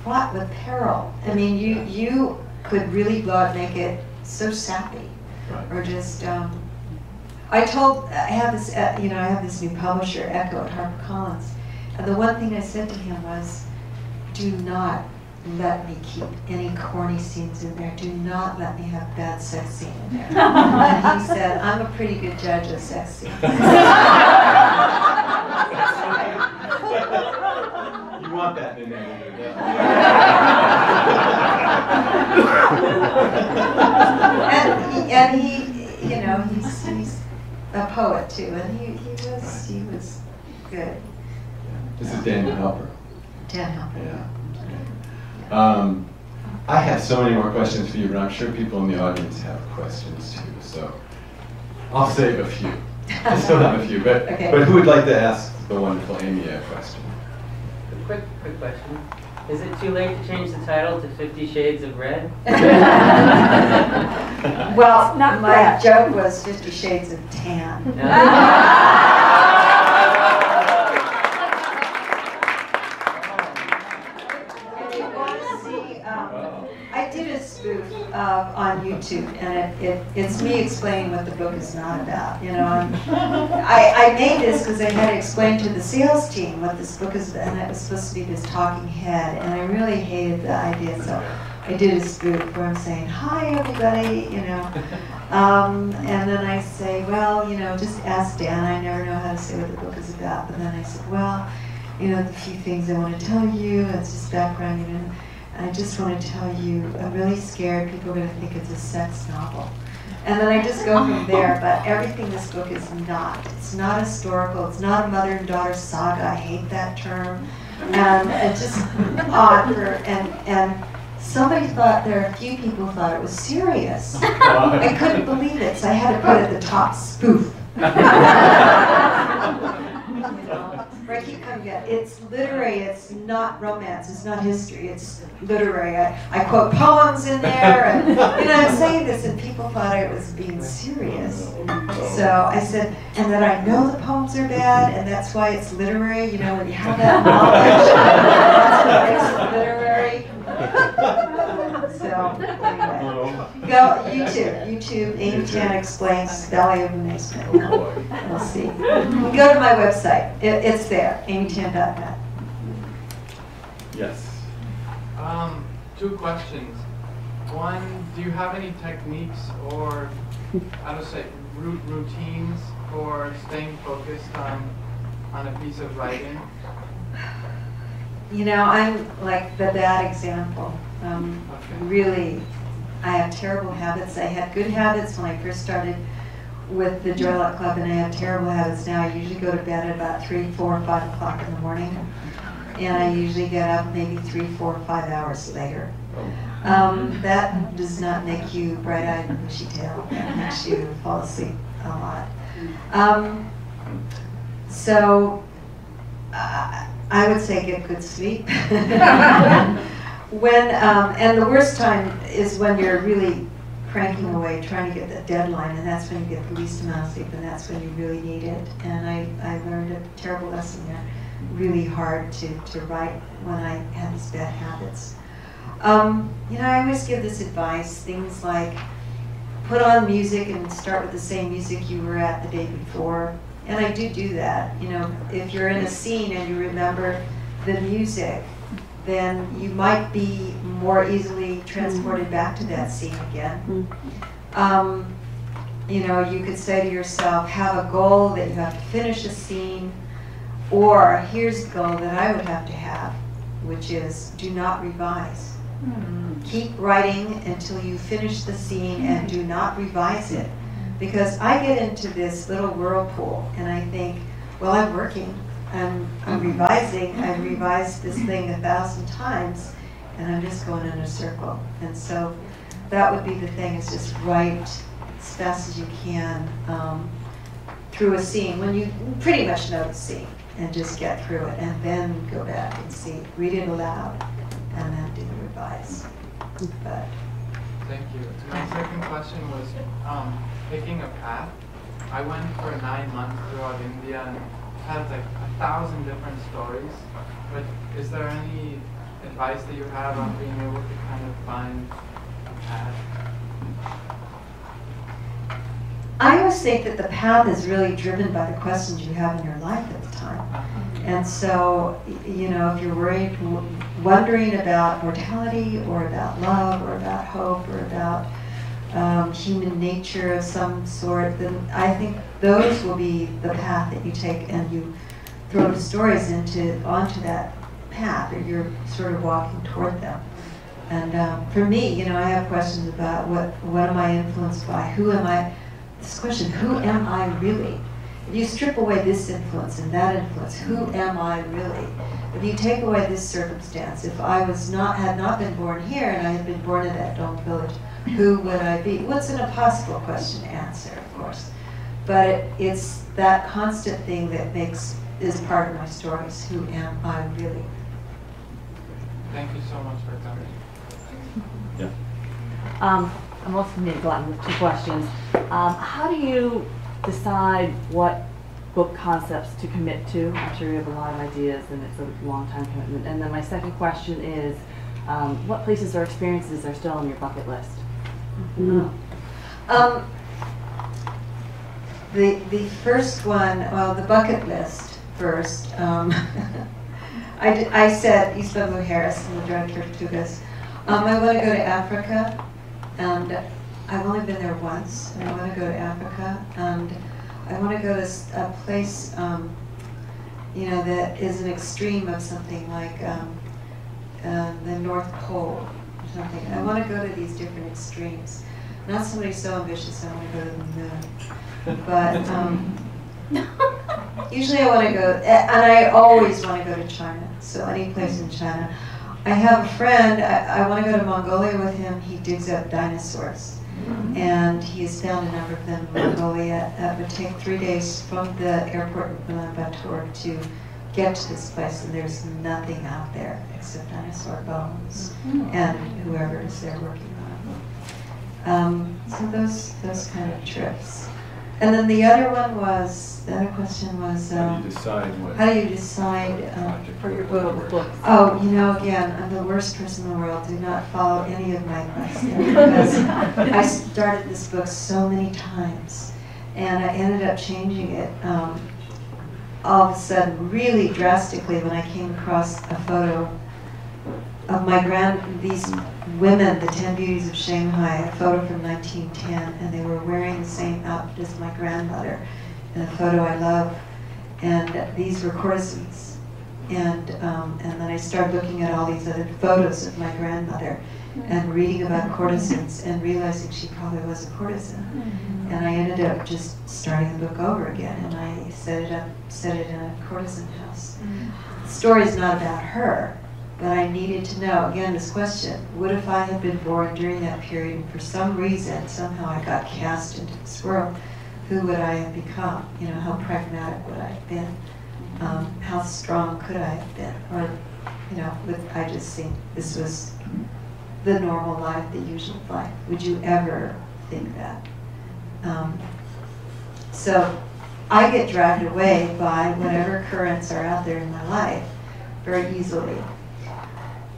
fraught with peril. You could really blow it, make it so sappy. Right. or just, I have this new publisher, Echo at HarperCollins, and the one thing I said to him was, do not let me keep any corny scenes in there. Do not let me have bad sex scene in there. And he said, I'm a pretty good judge of sex scenes. You want that in there. and he, you know, he's a poet too, and he was good. This is Daniel Helper. Dan Helper. Yeah. I have so many more questions for you, but I'm sure people in the audience have questions too. So I'll save a few. I still have a few, but Okay. But who would like to ask the wonderful Amy a question? Quick question. Is it too late to change the title to 50 Shades of Red? Well, Not my red. joke was 50 Shades of Tan. If you want to see, I did a spoof on YouTube, and it's me explaining what the book is not about. You know, I made this because I had to explain to the sales team what this book is, and it was supposed to be this talking head, and I really hated the idea, so I did a spoof where I'm saying, "Hi, everybody," you know, and then I say, "Well, you know, just ask Dan. I never know how to say what the book is about." But then I said, "Well, you know, the few things I want to tell you, it's just background, you know. I just want to tell you, I'm really scared people are going to think it's a sex novel." And then I just go from there, but everything this book is not. It's not historical, it's not a mother and daughter saga, I hate that term. And it's just odd and somebody thought, there are a few people thought it was serious. I couldn't believe it, so I had to put at the top, spoof. You know, where I keep coming back. It's literary, it's not romance, it's not history, it's literary. I quote poems in there, and you know, I'm saying this, and people thought I was being serious. So I said, and that I know the poems are bad, and that's why it's literary. You know, when you have that knowledge, that's what makes it literary. So anyway, go YouTube. Amy Tan Explains Valley of Amazement. We'll see. Go to my website. It's there, amytan.net. Yes. Two questions. One, do you have any techniques or, I don't say, routines for staying focused on a piece of writing? You know, I'm like the bad example. Really, I have terrible habits. I had good habits when I first started with the Joy Luck Club, and I have terrible habits now. I usually go to bed at about 3, 4, 5 o'clock in the morning, and I usually get up maybe 3, 4, 5 hours later. That does not make you bright-eyed and bushy-tailed. That makes you fall asleep a lot. So I would say get good sleep. And the worst time is when you're really cranking away, trying to get the deadline, and that's when you get the least amount of sleep, and that's when you really need it. And I learned a terrible lesson there. Really hard to write when I had these bad habits. You know, I always give this advice, things like put on music and start with the same music you were at the day before. And I do that. You know, if you're in a scene and you remember the music, then you might be more easily transported back to that scene again. You know, you could say to yourself, have a goal that you have to finish a scene, or here's the goal that I would have to have, which is do not revise. Keep writing until you finish the scene and do not revise it. Because I get into this little whirlpool and I think, well, I'm working, I'm revising, I've revised this thing 1,000 times, and I'm just going in a circle. And so that would be the thing, is just write as fast as you can through a scene, when you pretty much know the scene, and just get through it, and then go back and see, read it aloud, and then do the revise. But Thank you. My second question was picking a path. I went for 9 months throughout India and had like 1,000 different stories. But is there any advice that you have on being able to kind of find a path? I always think that the path is really driven by the questions you have in your life at the time. And so, you know, if you're worried, wondering about mortality or about love or about hope or about human nature of some sort, then I think those will be the path that you take, and you throw the stories onto that path, or you're sort of walking toward them. And for me, you know, I have questions about what am I influenced by? Who am I? This question, who am I really? If you strip away this influence and that influence, who am I really? If you take away this circumstance, if I had not been born here and I had been born in that domed village, who would I be? What's an impossible question to answer, of course. But it's that constant thing that is part of my stories. Who am I really? Thank you so much for coming. Yeah. I'm also going to go on with two questions. How do you decide what book concepts to commit to? I'm sure you have a lot of ideas and it's a long time commitment. And then my second question is, what places or experiences are still on your bucket list? The first one, well, the bucket list first. I said East Bamboo Harris and the Drug Tortugas. I want to go to Africa, and I've only been there once, and I want to go to Africa, and I want to go to a place, you know, that is an extreme of something like the North Pole or something. I want to go to these different extremes. Not somebody so ambitious I want to go to the moon, but usually I want to go, and I always want to go to China, so any place in China. I have a friend, I want to go to Mongolia with him. He digs up dinosaurs, and he has found a number of them in Mongolia. It would take 3 days from the airport in Ulaanbaatar to get to this place, and there's nothing out there except dinosaur bones and whoever is there working on it. So those kind of trips. And then the other question was, How do you decide what? how do you decide For your books. Oh, you know, again, I'm the worst person in the world. Do not follow any of my advice there, because I started this book so many times, and I ended up changing it all of a sudden, really drastically, when I came across a photo of these women, the 10 Beauties of Shanghai, a photo from 1910, and they were wearing the same outfit as my grandmother, in a photo I love, and these were courtesans. And then I started looking at all these other photos of my grandmother and reading about courtesans and realizing she probably was a courtesan. And I ended up just starting the book over again, and I set it in a courtesan house. The story is not about her, but I needed to know, again, this question, what if I had been born during that period and for some reason, somehow I got cast into this world, who would I have become? You know, how pragmatic would I have been? How strong could I have been? Or, you know, I just think this was the normal life, the usual life. Would you ever think that? So I get dragged away by whatever currents are out there in my life very easily.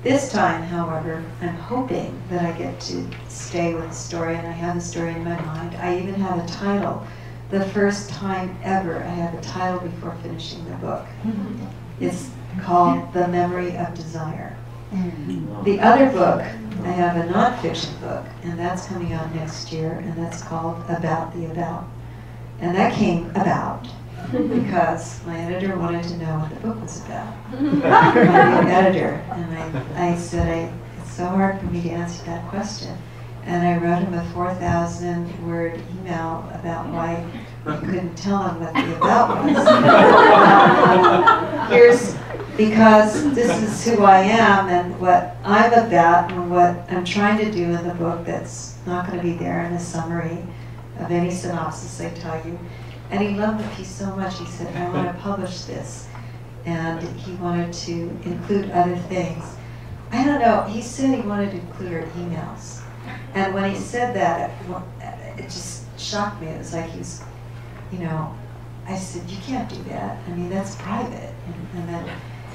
This time, however, I'm hoping that I get to stay with the story, and I have the story in my mind. I even have a title. The first time ever I have a title before finishing the book. It's called The Memory of Desire. The other book, I have a nonfiction book, and that's coming out next year, and that's called About the About. And that came about because my editor wanted to know what the book was about. I'm the editor, and I said, it's so hard for me to answer that question. And I wrote him a 4,000-word email about why I couldn't tell him what the about was. Because this is who I am and what I'm about and what I'm trying to do in the book that's not going to be there in a summary of any synopsis I tell you. And he loved the piece so much, he said, I want to publish this. And he wanted to include other things. I don't know, he said he wanted to include our emails. And when he said that, it just shocked me. It was like he was, you know, I said, you can't do that. I mean, that's private. And then he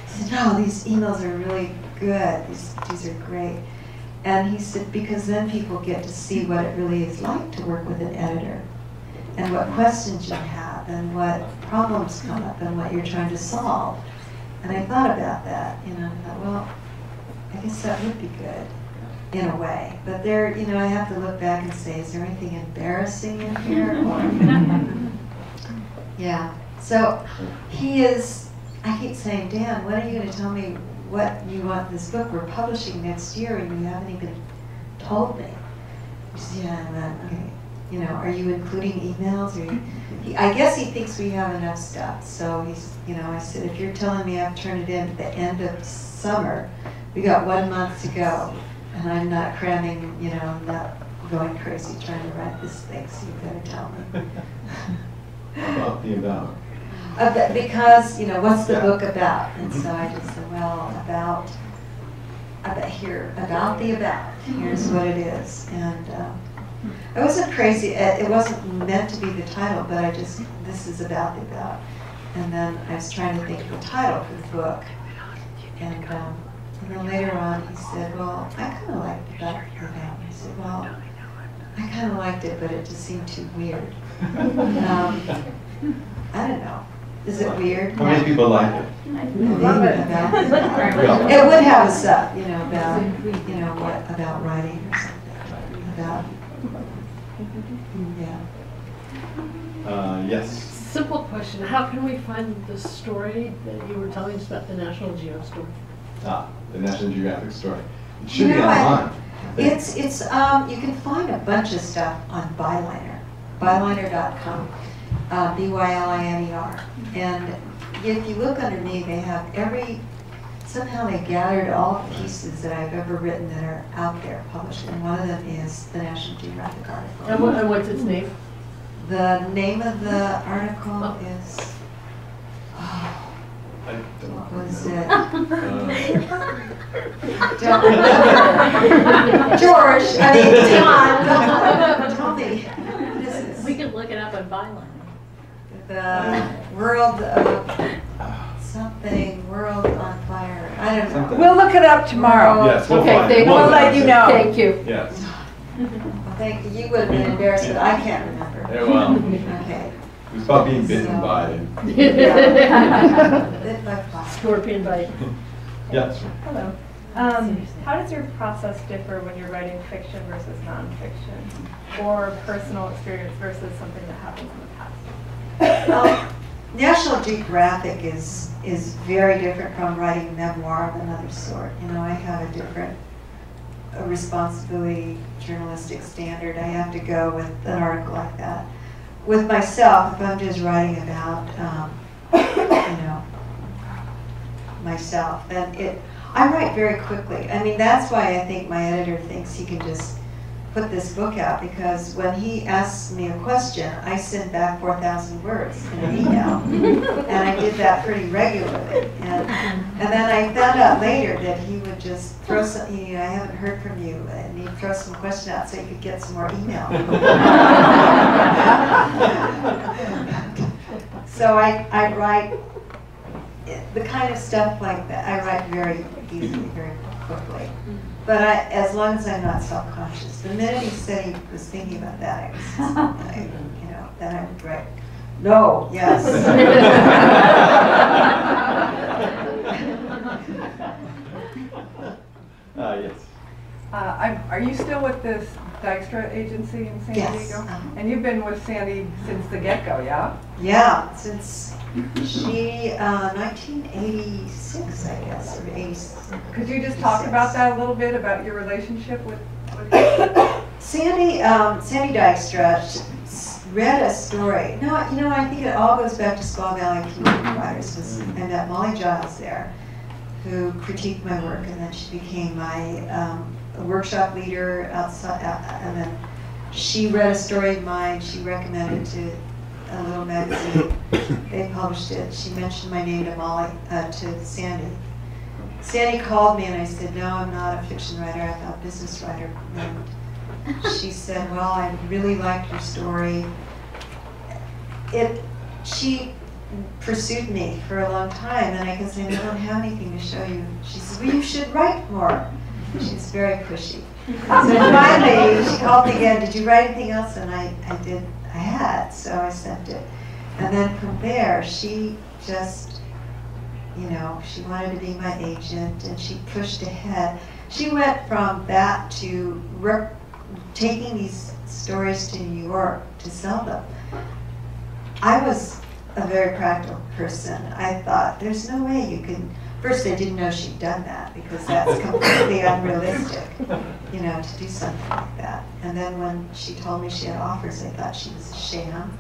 said, no, these emails are really good. These are great. And he said, because then people get to see what it really is like to work with an editor. and what questions you have and what problems come up and what you're trying to solve. And I thought about that, you know, I thought, well, I guess that would be good in a way. But there, you know, I have to look back and say, is there anything embarrassing in here? Or, yeah. So he is, I keep saying, Dan, when are you going to tell me what you want this book? We're publishing next year and you haven't even told me. He says, yeah, and then, okay. You know, are you including emails? Or I guess he thinks we have enough stuff. So he's, you know, I said, if you're telling me I have to turn it in at the end of summer, we got 1 month to go. And I'm not cramming, you know, I'm not going crazy trying to write this thing, so you better tell me. About the about. Because, you know, what's the book about? And so I just said, well, about the about. Here's what it is. And it wasn't crazy. It wasn't meant to be the title, but I just, this is about the about. And then I was trying to think of a title for the book. And then later on he said, well, I kind of liked about the about. I said, well, I kind of liked it, but it just seemed too weird. I don't know. Is it weird? How many people like it? Love it. It would have us up, you know, about, you know, what about writing or something. About, yeah. Yes. Simple question. How can we find the story that you were telling us about, the National Geo story? The National Geographic story. It should be online. It's you can find a bunch of stuff on Byliner, byliner.com, BYLINER. And if you look underneath, they have somehow they gathered all the pieces that I've ever written that are out there published. And one of them is the National Geographic article. And what's its name? The name of the article is, what was it? Don't remember. George, John, tell me. We could look it up on Byline. The world of something, world on fire. I don't know. We'll look it up tomorrow. Yes, we'll Okay, find it. thank you. We'll let you know. Thank you. Yes. Well, thank you. You would have been embarrassed, but I can't remember. Yeah, well, Okay. it was about being bitten by it. Yeah. Bit by fly. Scorpion bite. Yes. Hello. How does your process differ when you're writing fiction versus nonfiction, or personal experience versus something that happens in the past? Well, National Geographic is very different from writing a memoir of another sort. You know, I have a different responsibility, journalistic standard. I have to go with an article like that. With myself, if I'm just writing about, you know, myself, then I write very quickly. I mean, that's why I think my editor thinks he can just put this book out, because when he asks me a question, I send back 4,000 words in an email, and I did that pretty regularly. And then I found out later that he would just throw some, you know, I haven't heard from you, and he'd throw some question out so he could get some more email. So I write the kind of stuff like that. I write very easily, very quickly. But as long as I'm not self-conscious. The minute he said he was thinking about that, you know, then I would write, no, yes. Yes. Are you still with this Dykstra agency in San Yes. Diego? And you've been with Sandy since the get-go, yeah? Yeah, since 1986, I guess, or 86. Could you just talk about that a little bit, about your relationship with Sandy Dykstra read a story. No, you know, I think it all goes back to Squaw Valley Community Writers, because I met Molly Giles there, who critiqued my work, and then she became my workshop leader outside, and then she read a story of mine. She recommended it to a little magazine. They published it. She mentioned my name to Sandy. Sandy called me and I said, no, I'm not a fiction writer, I'm a business writer. And she said, well, I really liked your story. She pursued me for a long time, and I said, I don't have anything to show you. She said, well, you should write more. She's very pushy. So finally, she called me again, did you write anything else? And I I had, so I sent it. And then from there, she just, you know, she wanted to be my agent, and she pushed ahead. She went from that to taking these stories to New York to sell them. I was a very practical person. I thought, there's no way you can. First, I didn't know she'd done that, because that's completely unrealistic, you know, to do something like that. And then when she told me she had offers, I thought she was a sham,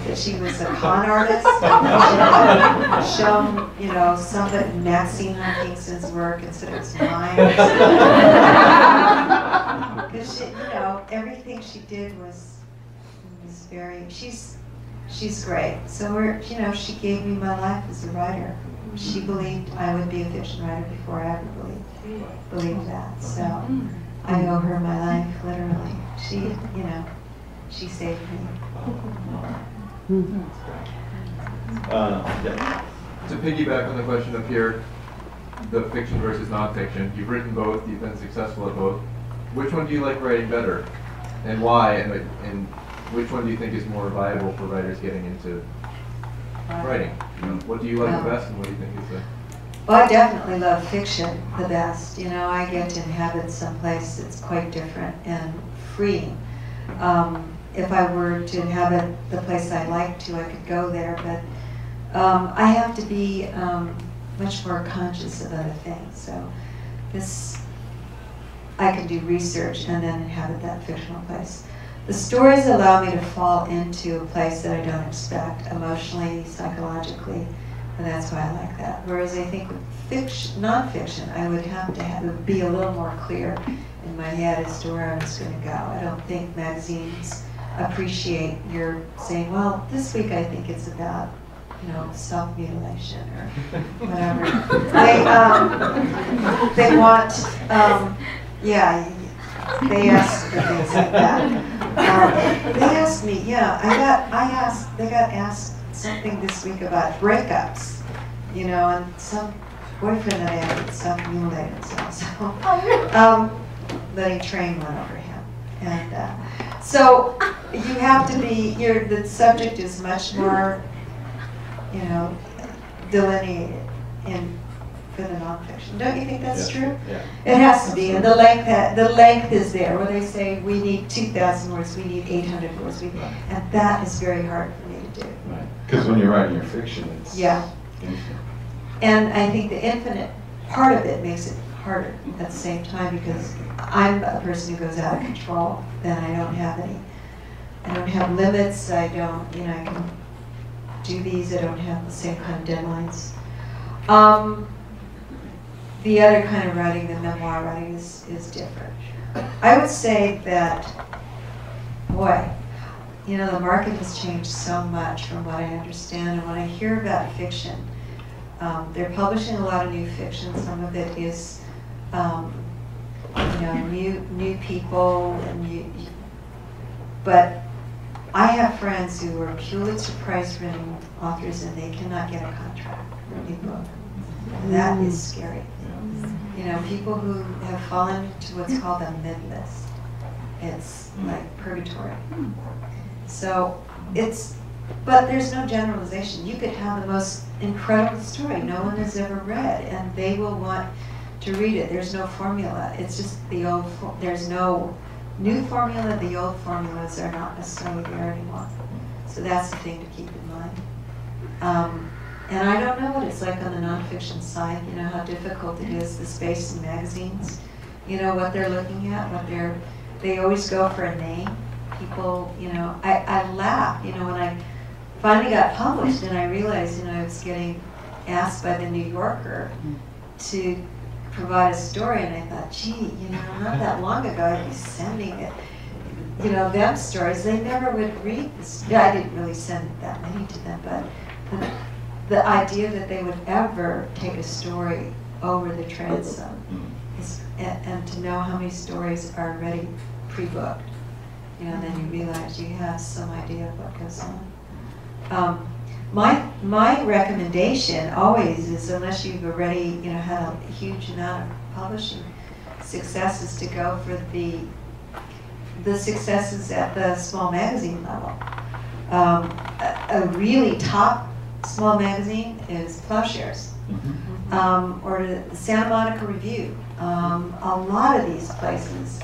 that she was a con artist. She had shown, you know, somebody Maxine Hunkinson's work instead of it's mine. Because she, you know, everything she did was very. She's great. So we're, you know, she gave me my life as a writer. She believed I would be a fiction writer before I ever believed that. So I owe her my life, literally. She, you know, she saved me. Yeah. To piggyback on the question up here, the fiction versus nonfiction, you've written both, you've been successful at both. Which one do you like writing better, and why? And which one do you think is more viable for writers getting into writing? You know, what do you like the best, and what do you think is the... Well, I definitely love fiction the best. You know, I get to inhabit someplace that's quite different and freeing. If I were to inhabit the place I like to, I could go there, but I have to be much more conscious of other things. So this, I can do research and then inhabit that fictional place. The stories allow me to fall into a place that I don't expect, emotionally, psychologically, and that's why I like that. Whereas I think with nonfiction, I would have to be a little more clear in my head as to where I was going to go. I don't think magazines appreciate your saying, well, this week I think it's about, you know, self-mutilation or whatever. They want, yeah, they ask for things like that. They asked me, yeah, they got asked something this week about breakups, you know, and some boyfriend that I had self-mutilated himself, so letting train went over him. And so you have to be, the subject is much more, you know, delineated for the nonfiction. Don't you think that's true? Yeah. It has to be, and the length is there. Where they say we need 2,000 words, we need 800 words, and that is very hard for me to do. Right. Because when you're writing your fiction, it's infinite. And I think the infinite part of it makes it harder at the same time, because I'm a person who goes out of control. Then I don't have limits. I don't, you know, I can do these. I don't have the same kind of deadlines. The other kind of writing, the memoir writing, is different. I would say that, boy, you know, the market has changed so much from what I understand. And when I hear about fiction, they're publishing a lot of new fiction. Some of it is, you know, new people, and but I have friends who are Pulitzer Prize-winning authors, and they cannot get a contract for a new book. And that is scary. You know, people who have fallen into what's called a mid-list. It's like purgatory. So but there's no generalization. You could have the most incredible story no one has ever read, and they will want to read it. There's no formula. It's just the old, there's no new formula. The old formulas are not necessarily there anymore. So that's the thing to keep in mind. And I don't know what it's like on the nonfiction side, you know, how difficult it is, the space in magazines, you know, what they're looking at, they always go for a name. People, you know, I laugh, you know, when I finally got published and I realized, you know, I was getting asked by the New Yorker to provide a story, and I thought, gee, you know, not that long ago I'd be sending it, you know, them stories. They never would read this. I didn't really send that many to them, but the idea that they would ever take a story over the transom is, and to know how many stories are already pre-booked, you know, then you realize you have some idea of what goes on. My recommendation always is, unless you've already, you know, had a huge amount of publishing success, is to go for the successes at the small magazine level. A really top small magazine is Plowshares, or the Santa Monica Review. A lot of these places,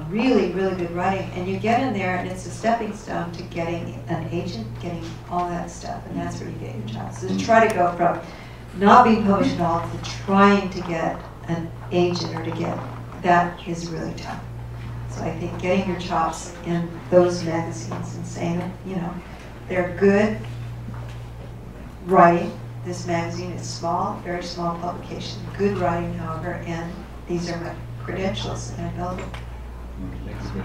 really, really good writing, and you get in there and it's a stepping stone to getting an agent, getting all that stuff, and that's where you get your jobs. So to try to go from not being published at all to trying to get an agent or to get, that is really tough. So I think getting your chops in those magazines and saying, you know, they're good writing. This magazine is small, very small publication, good writing, however, and these are my credentials, and I know them. That's great.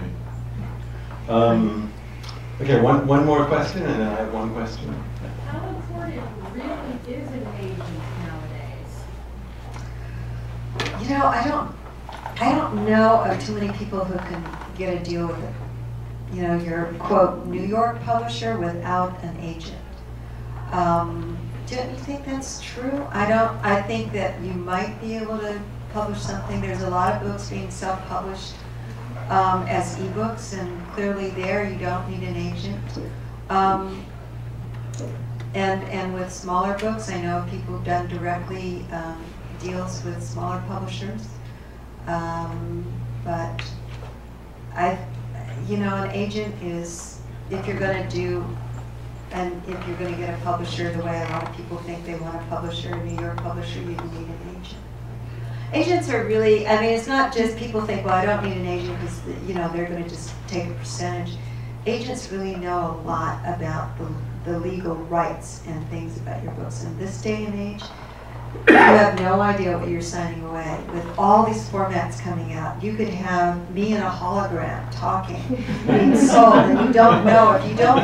Okay, one more question, and then I have one question. How important really is an agent nowadays? You know, I don't know of too many people who can get a deal with it. You know, your quote New York publisher without an agent. Don't you think that's true? I think that you might be able to publish something. There's a lot of books being self-published as ebooks, and clearly there you don't need an agent. And with smaller books, I know people have done directly deals with smaller publishers. But you know, an agent is, if you're going to do, and if you're going to get a publisher the way a lot of people think they want a publisher, a New York publisher, you need an agent. Agents are really, I mean, it's not just people think, well, I don't need an agent because, you know, they're going to just take a percentage. Agents really know a lot about the legal rights and things about your books. In this day and age, you have no idea what you're signing away. With all these formats coming out, you could have me in a hologram talking, being sold, and you don't know. If you don't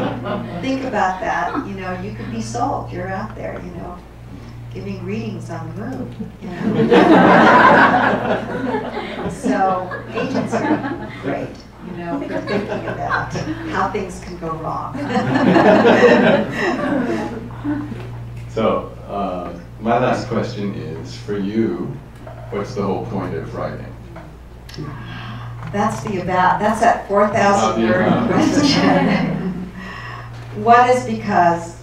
think about that, you know, you could be sold. You're out there, you know, giving readings on the moon. You know? So agents are great, you know, for thinking about how things can go wrong. So, my last question is, for you, what's the whole point of writing? That's that 4,000 word question. One is because,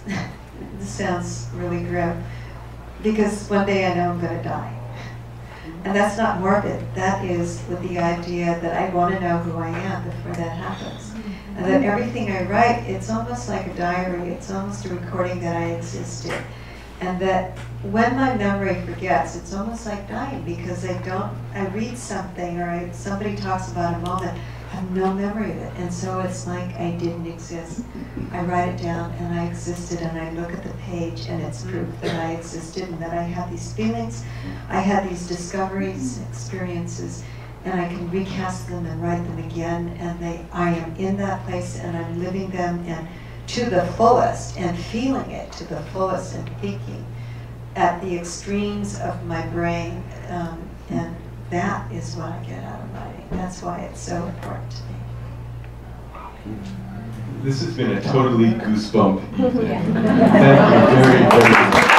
this sounds really grim, because one day I know I'm going to die. And that's not morbid. That is with the idea that I want to know who I am before that happens. And that everything I write, it's almost like a diary. It's almost a recording that I existed. And that when my memory forgets, it's almost like dying, because I read something or somebody talks about a moment, I have no memory of it. And so it's like I didn't exist. I write it down and I existed, and I look at the page and it's proof that I existed and that I had these feelings, I had these discoveries, experiences, and I can recast them and write them again, and I am in that place and I'm living them and to the fullest and feeling it to the fullest and thinking at the extremes of my brain, and that is what I get out of writing. That's why it's so important to me. This has been a totally goosebump evening. Thank you very, very much.